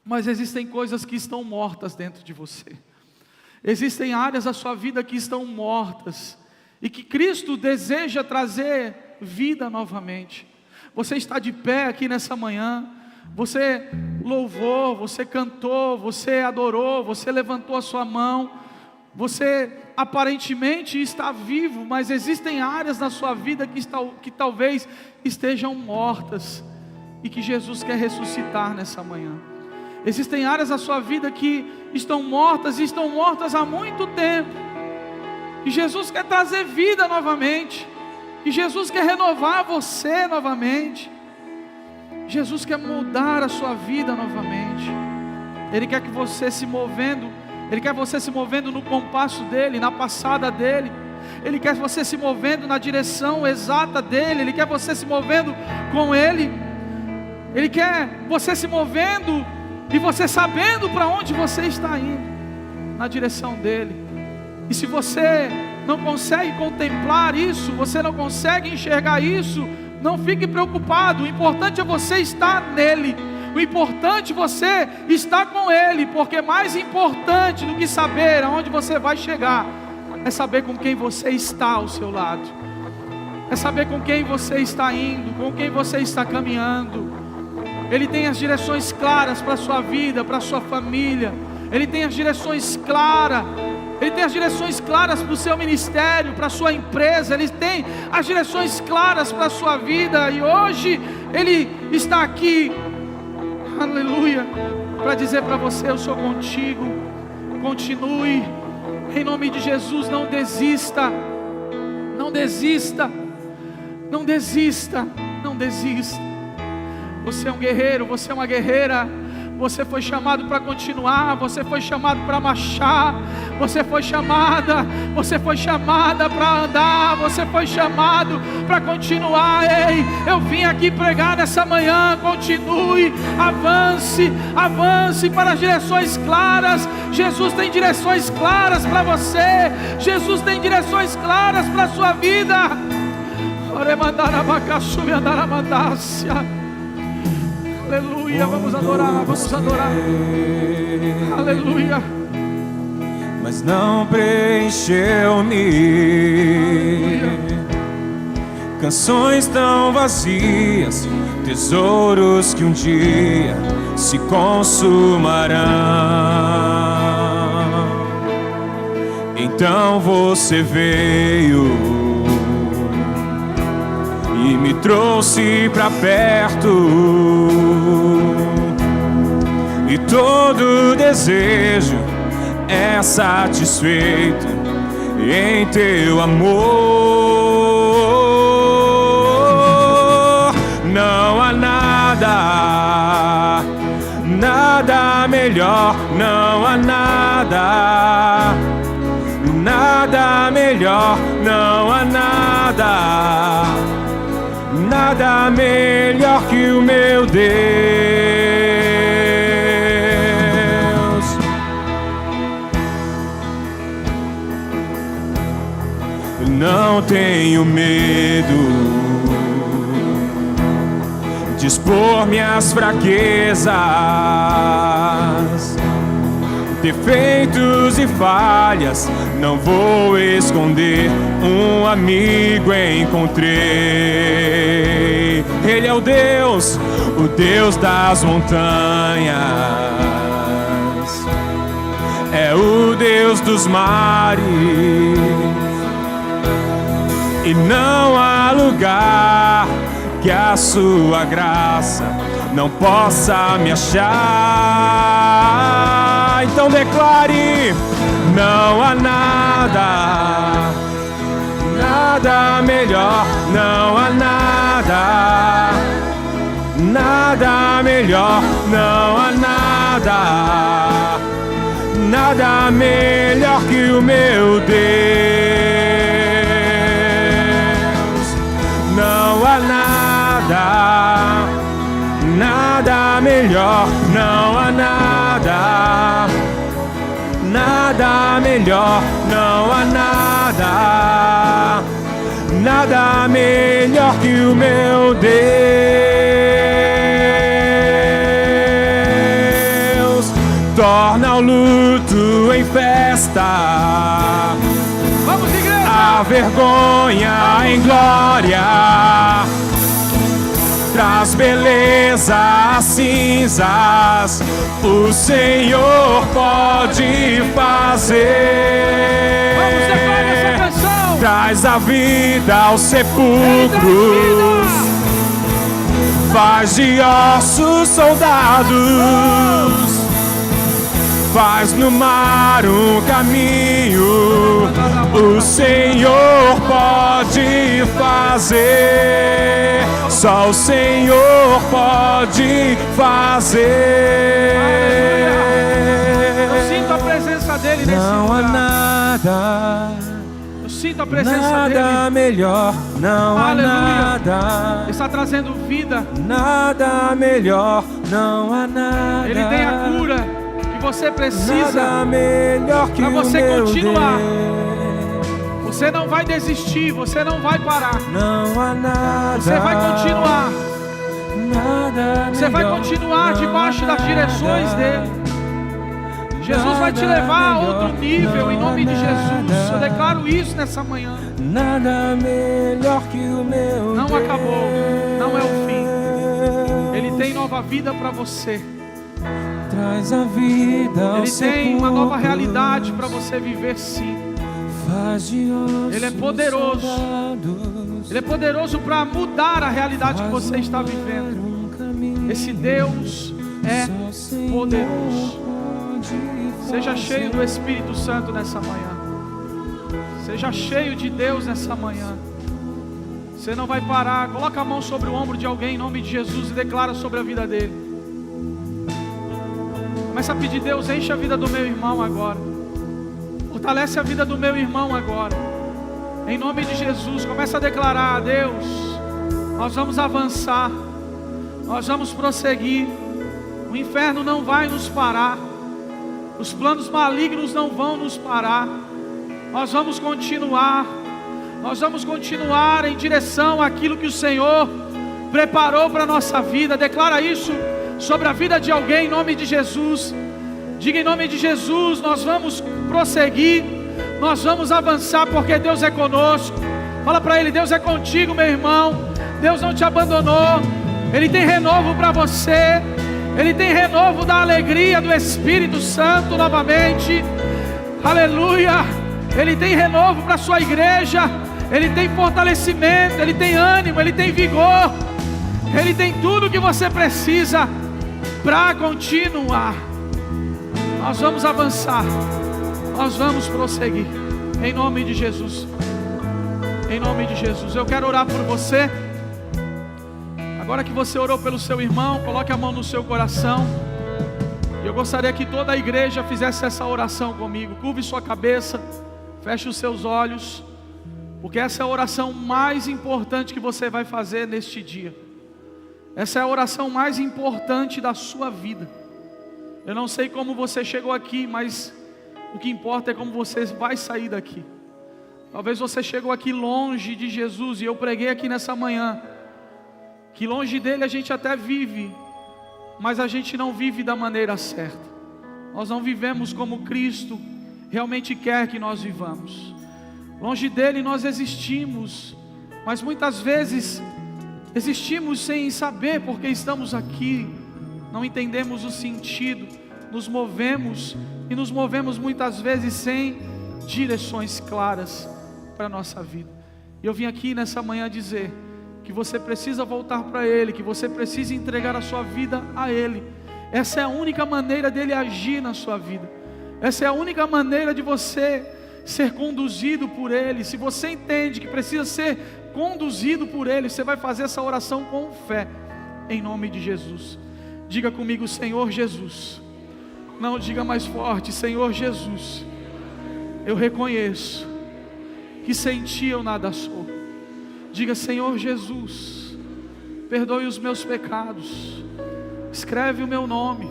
mas existem coisas que estão mortas dentro de você. Existem áreas da sua vida que estão mortas e que Cristo deseja trazer vida novamente. Você está de pé aqui nessa manhã, você louvou, você cantou, você adorou, você levantou a sua mão. Você aparentemente está vivo, mas existem áreas na sua vida que talvez estejam mortas e que Jesus quer ressuscitar nessa manhã. Existem áreas da sua vida que estão mortas e estão mortas há muito tempo, e Jesus quer trazer vida novamente, e Jesus quer renovar você novamente. Jesus quer mudar a sua vida novamente. Ele quer que você Ele quer você se movendo no compasso dEle, na passada dEle. Ele quer você se movendo na direção exata dEle. Ele quer você se movendo com Ele. Ele quer você se movendo e você sabendo para onde você está indo, na direção dEle. E se você não consegue contemplar isso, você não consegue enxergar isso, não fique preocupado. O importante é você estar nele. O importante é você estar com Ele, porque mais importante do que saber aonde você vai chegar, é saber com quem você está ao seu lado, é saber com quem você está indo, com quem você está caminhando. Ele tem as direções claras para a sua vida, para a sua família. Ele tem as direções claras. Ele tem as direções claras para o seu ministério, para a sua empresa. Ele tem as direções claras para a sua vida. E hoje Ele está aqui, aleluia, para dizer para você: eu sou contigo. Continue, em nome de Jesus. Não desista, não desista, não desista, não desista. Você é um guerreiro, você é uma guerreira. Você foi chamado para continuar, você foi chamado para marchar, você foi chamada para andar, você foi chamado para continuar. Ei, eu vim aqui pregar nessa manhã. Continue, avance para as direções claras. Jesus tem direções claras para você, Jesus tem direções claras para a sua vida. Aleluia, vamos adorar. Aleluia. Mas não preencheu-me. Canções tão vazias, tesouros que um dia se consumarão. Então você veio e me trouxe pra perto, e todo desejo é satisfeito em teu amor. Não há nada melhor, não há nada melhor, não há nada melhor que o meu Deus. Não tenho medo de expor minhas fraquezas, defeitos e falhas. Não vou esconder, um amigo encontrei. Ele é o Deus das montanhas, é o Deus dos mares, e não há lugar que a sua graça não possa me achar. Então declare: não há nada melhor, não há nada melhor, não há nada melhor que o meu Deus. Não há nada melhor, não há nada melhor, não há nada melhor que o meu Deus. Torna o luto em festa, Vamos, igreja! a vergonha em glória, traz beleza às cinzas, o Senhor pode fazer. Vamos declarar essa canção. Traz a vida aos sepulcros, faz de ossos soldados, faz no mar um caminho, o Senhor pode fazer, só o Senhor pode fazer. Eu sinto a presença dele nesse Não há lugar. nada, Eu sinto a presença nada dele. melhor, não há Aleluia. nada, Ele está trazendo vida. nada melhor, não há nada. Ele tem a cura que você precisa Nada melhor que para você o meu continuar. Deus. Você não vai desistir, você não vai parar. Não há nada. Você vai continuar. Nada Você vai melhor, continuar não debaixo há das direções nada. dele. Jesus vai te levar a outro nível em nome de Jesus. Eu declaro isso nessa manhã. Nada melhor que o meu Não Deus. acabou, não é o fim. Ele tem nova vida para você. Traz a vida ao Ele tem uma nova sepulcro. realidade para você viver, sim. Faz de ossos Ele é poderoso. soldados. Ele é poderoso para mudar a realidade que você está vivendo. Um caminho. Esse Deus é Só o Senhor poderoso. pode Seja fazer. cheio do Espírito Santo nessa manhã. Seja cheio de Deus nessa manhã. Você não vai parar. Coloca a mão sobre o ombro de alguém em nome de Jesus e declara sobre a vida dele. Começa a pedir: Deus, enche a vida do meu irmão agora. Fortalece a vida do meu irmão agora. Em nome de Jesus, começa a declarar: Deus, nós vamos avançar, nós vamos prosseguir. O inferno não vai nos parar, os planos malignos não vão nos parar. Nós vamos continuar em direção àquilo que o Senhor preparou para a nossa vida. Declara isso sobre a vida de alguém em nome de Jesus. Diga: em nome de Jesus, nós vamos prosseguir, nós vamos avançar, porque Deus é conosco. Fala para ele: Deus é contigo, meu irmão. Deus não te abandonou. Ele tem renovo para você. Ele tem renovo da alegria do Espírito Santo novamente. Aleluia. Ele tem renovo para a sua igreja. Ele tem fortalecimento, Ele tem ânimo, Ele tem vigor. Ele tem tudo que você precisa para continuar. Nós vamos avançar, nós vamos prosseguir, em nome de Jesus. Em nome de Jesus. Eu quero orar por você. Agora que você orou pelo seu irmão, coloque a mão no seu coração. Eu gostaria que toda a igreja fizesse essa oração comigo. Curve sua cabeça, feche os seus olhos, porque essa é a oração mais importante que você vai fazer neste dia. Essa é a oração mais importante da sua vida. Eu não sei como você chegou aqui, mas o que importa é como você vai sair daqui. Talvez você chegou aqui longe de Jesus, e eu preguei aqui nessa manhã que longe dele a gente até vive, mas a gente não vive da maneira certa. Nós não vivemos como Cristo realmente quer que nós vivamos. Longe dele nós existimos, mas muitas vezes existimos sem saber porque estamos aqui. Não entendemos o sentido, nos movemos muitas vezes sem direções claras para a nossa vida. E eu vim aqui nessa manhã dizer que você precisa voltar para Ele, que você precisa entregar a sua vida a Ele. Essa é a única maneira dele agir na sua vida. Essa é a única maneira de você ser conduzido por Ele. Se você entende que precisa ser conduzido por Ele, você vai fazer essa oração com fé, em nome de Jesus. Diga comigo: Senhor Jesus. Não, diga mais forte: Senhor Jesus, eu reconheço que sem Ti eu nada sou. Diga: Senhor Jesus, perdoe os meus pecados, escreve o meu nome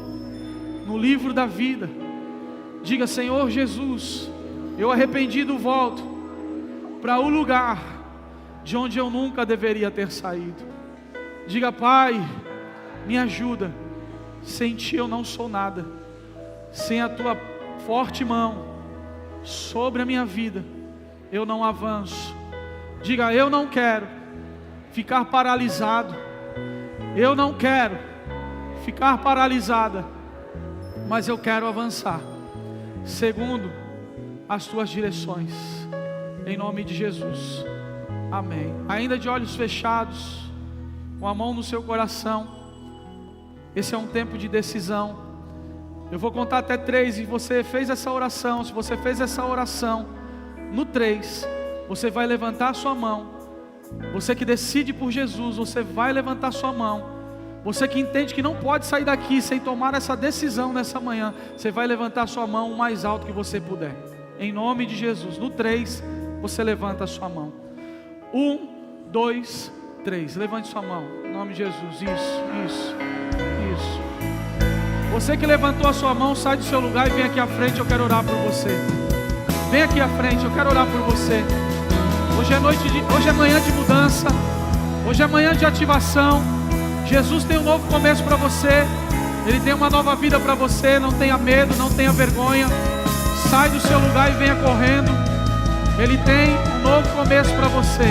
no livro da vida. Diga: Senhor Jesus, eu arrependido volto para o lugar de onde eu nunca deveria ter saído. Diga: Pai, me ajuda. Sem Ti eu não sou nada. Sem a Tua forte mão sobre a minha vida, eu não avanço. Diga: eu não quero ficar paralisado. Eu não quero ficar paralisada, mas eu quero avançar segundo as Tuas direções, em nome de Jesus, amém. Ainda de olhos fechados, com a mão no seu coração, esse é um tempo de decisão. Eu vou contar até 3 e você fez essa oração. Se você fez essa oração, no 3, você vai levantar a sua mão. Você que decide por Jesus, você vai levantar a sua mão. Você que entende que não pode sair daqui sem tomar essa decisão nessa manhã, você vai levantar a sua mão o mais alto que você puder, em nome de Jesus. No 3, você levanta a sua mão. 1, 2, 3, levante sua mão, em nome de Jesus. Isso. Você que levantou a sua mão, sai do seu lugar e vem aqui à frente. Eu quero orar por você. Vem aqui à frente, eu quero orar por você. Hoje é manhã de mudança. Hoje é manhã de ativação. Jesus tem um novo começo para você. Ele tem uma nova vida para você. Não tenha medo, não tenha vergonha. Sai do seu lugar e venha correndo. Ele tem um novo começo para você.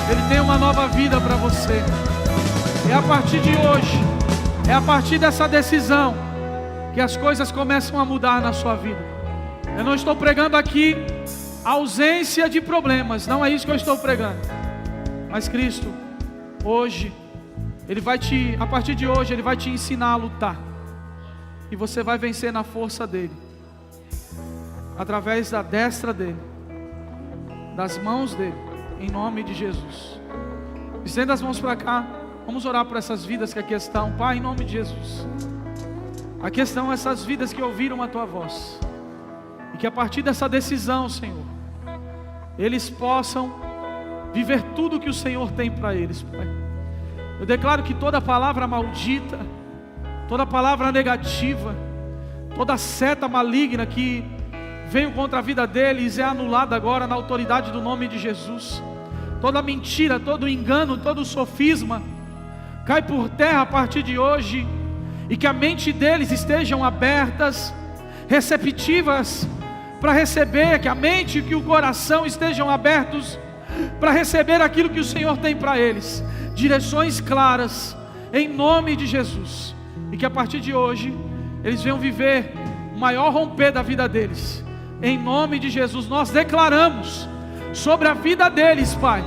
Ele tem uma nova vida para você. É a partir de hoje, é a partir dessa decisão que as coisas começam a mudar na sua vida. Eu não estou pregando aqui ausência de problemas, não é isso que eu estou pregando. Mas Cristo, hoje, a partir de hoje, Ele vai te ensinar a lutar. E você vai vencer na força dEle, através da destra dEle, das mãos dEle, em nome de Jesus. Estenda as mãos para cá. Vamos orar por essas vidas que aqui estão. Pai, em nome de Jesus, Aqui estão essas vidas que ouviram a Tua voz. E que a partir dessa decisão, Senhor, eles possam viver tudo que o Senhor tem para eles, Pai. Eu declaro que toda palavra maldita, toda palavra negativa, toda seta maligna que veio contra a vida deles é anulada agora na autoridade do nome de Jesus. Toda mentira, todo engano, todo sofisma cai por terra a partir de hoje. E que a mente deles estejam abertas, receptivas para receber, que a mente e que o coração estejam abertos para receber aquilo que o Senhor tem para eles. Direções claras, em nome de Jesus. E que a partir de hoje, eles venham viver o maior romper da vida deles. Em nome de Jesus, nós declaramos sobre a vida deles, Pai.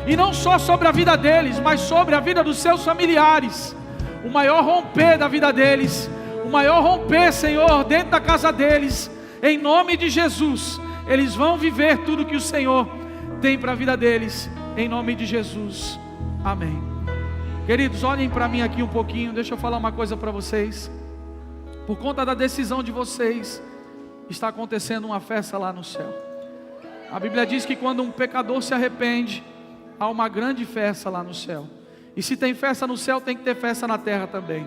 E não só sobre a vida deles, mas sobre a vida dos seus familiares. O maior romper da vida deles, o maior romper, Senhor, dentro da casa deles, em nome de Jesus, eles vão viver tudo que o Senhor tem para a vida deles, em nome de Jesus, amém. Queridos, olhem para mim aqui um pouquinho, deixa eu falar uma coisa para vocês. Por conta da decisão de vocês, está acontecendo uma festa lá no céu. A Bíblia diz que quando um pecador se arrepende, há uma grande festa lá no céu. E se tem festa no céu, tem que ter festa na terra também.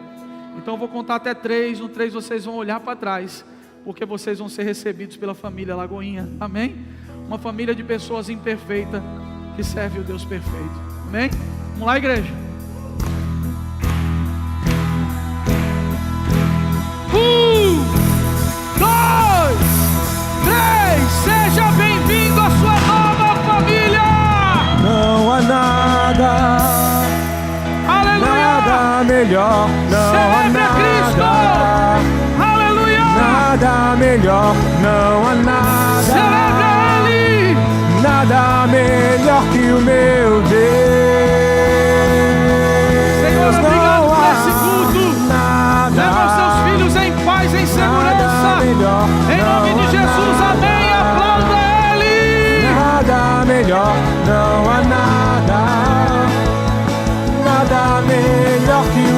Então eu vou contar até 3. No 3 vocês vão olhar para trás, porque vocês vão ser recebidos pela família Lagoinha. Amém? Uma família de pessoas imperfeitas que serve o Deus perfeito. Amém? Vamos lá, igreja. 1, 2, 3. Seja bem-vindo à sua nova família. Não há nada melhor, não há nada. Aleluia! Nada melhor, não há nada. Celebre Ele! Nada melhor que o meu Deus. Senhor, obrigado por esse culto. Nada. Leva os seus filhos em paz, em segurança. Melhor, em nome de Jesus, amém. Aplauda Ele! Nada melhor, não há nada. Nada melhor que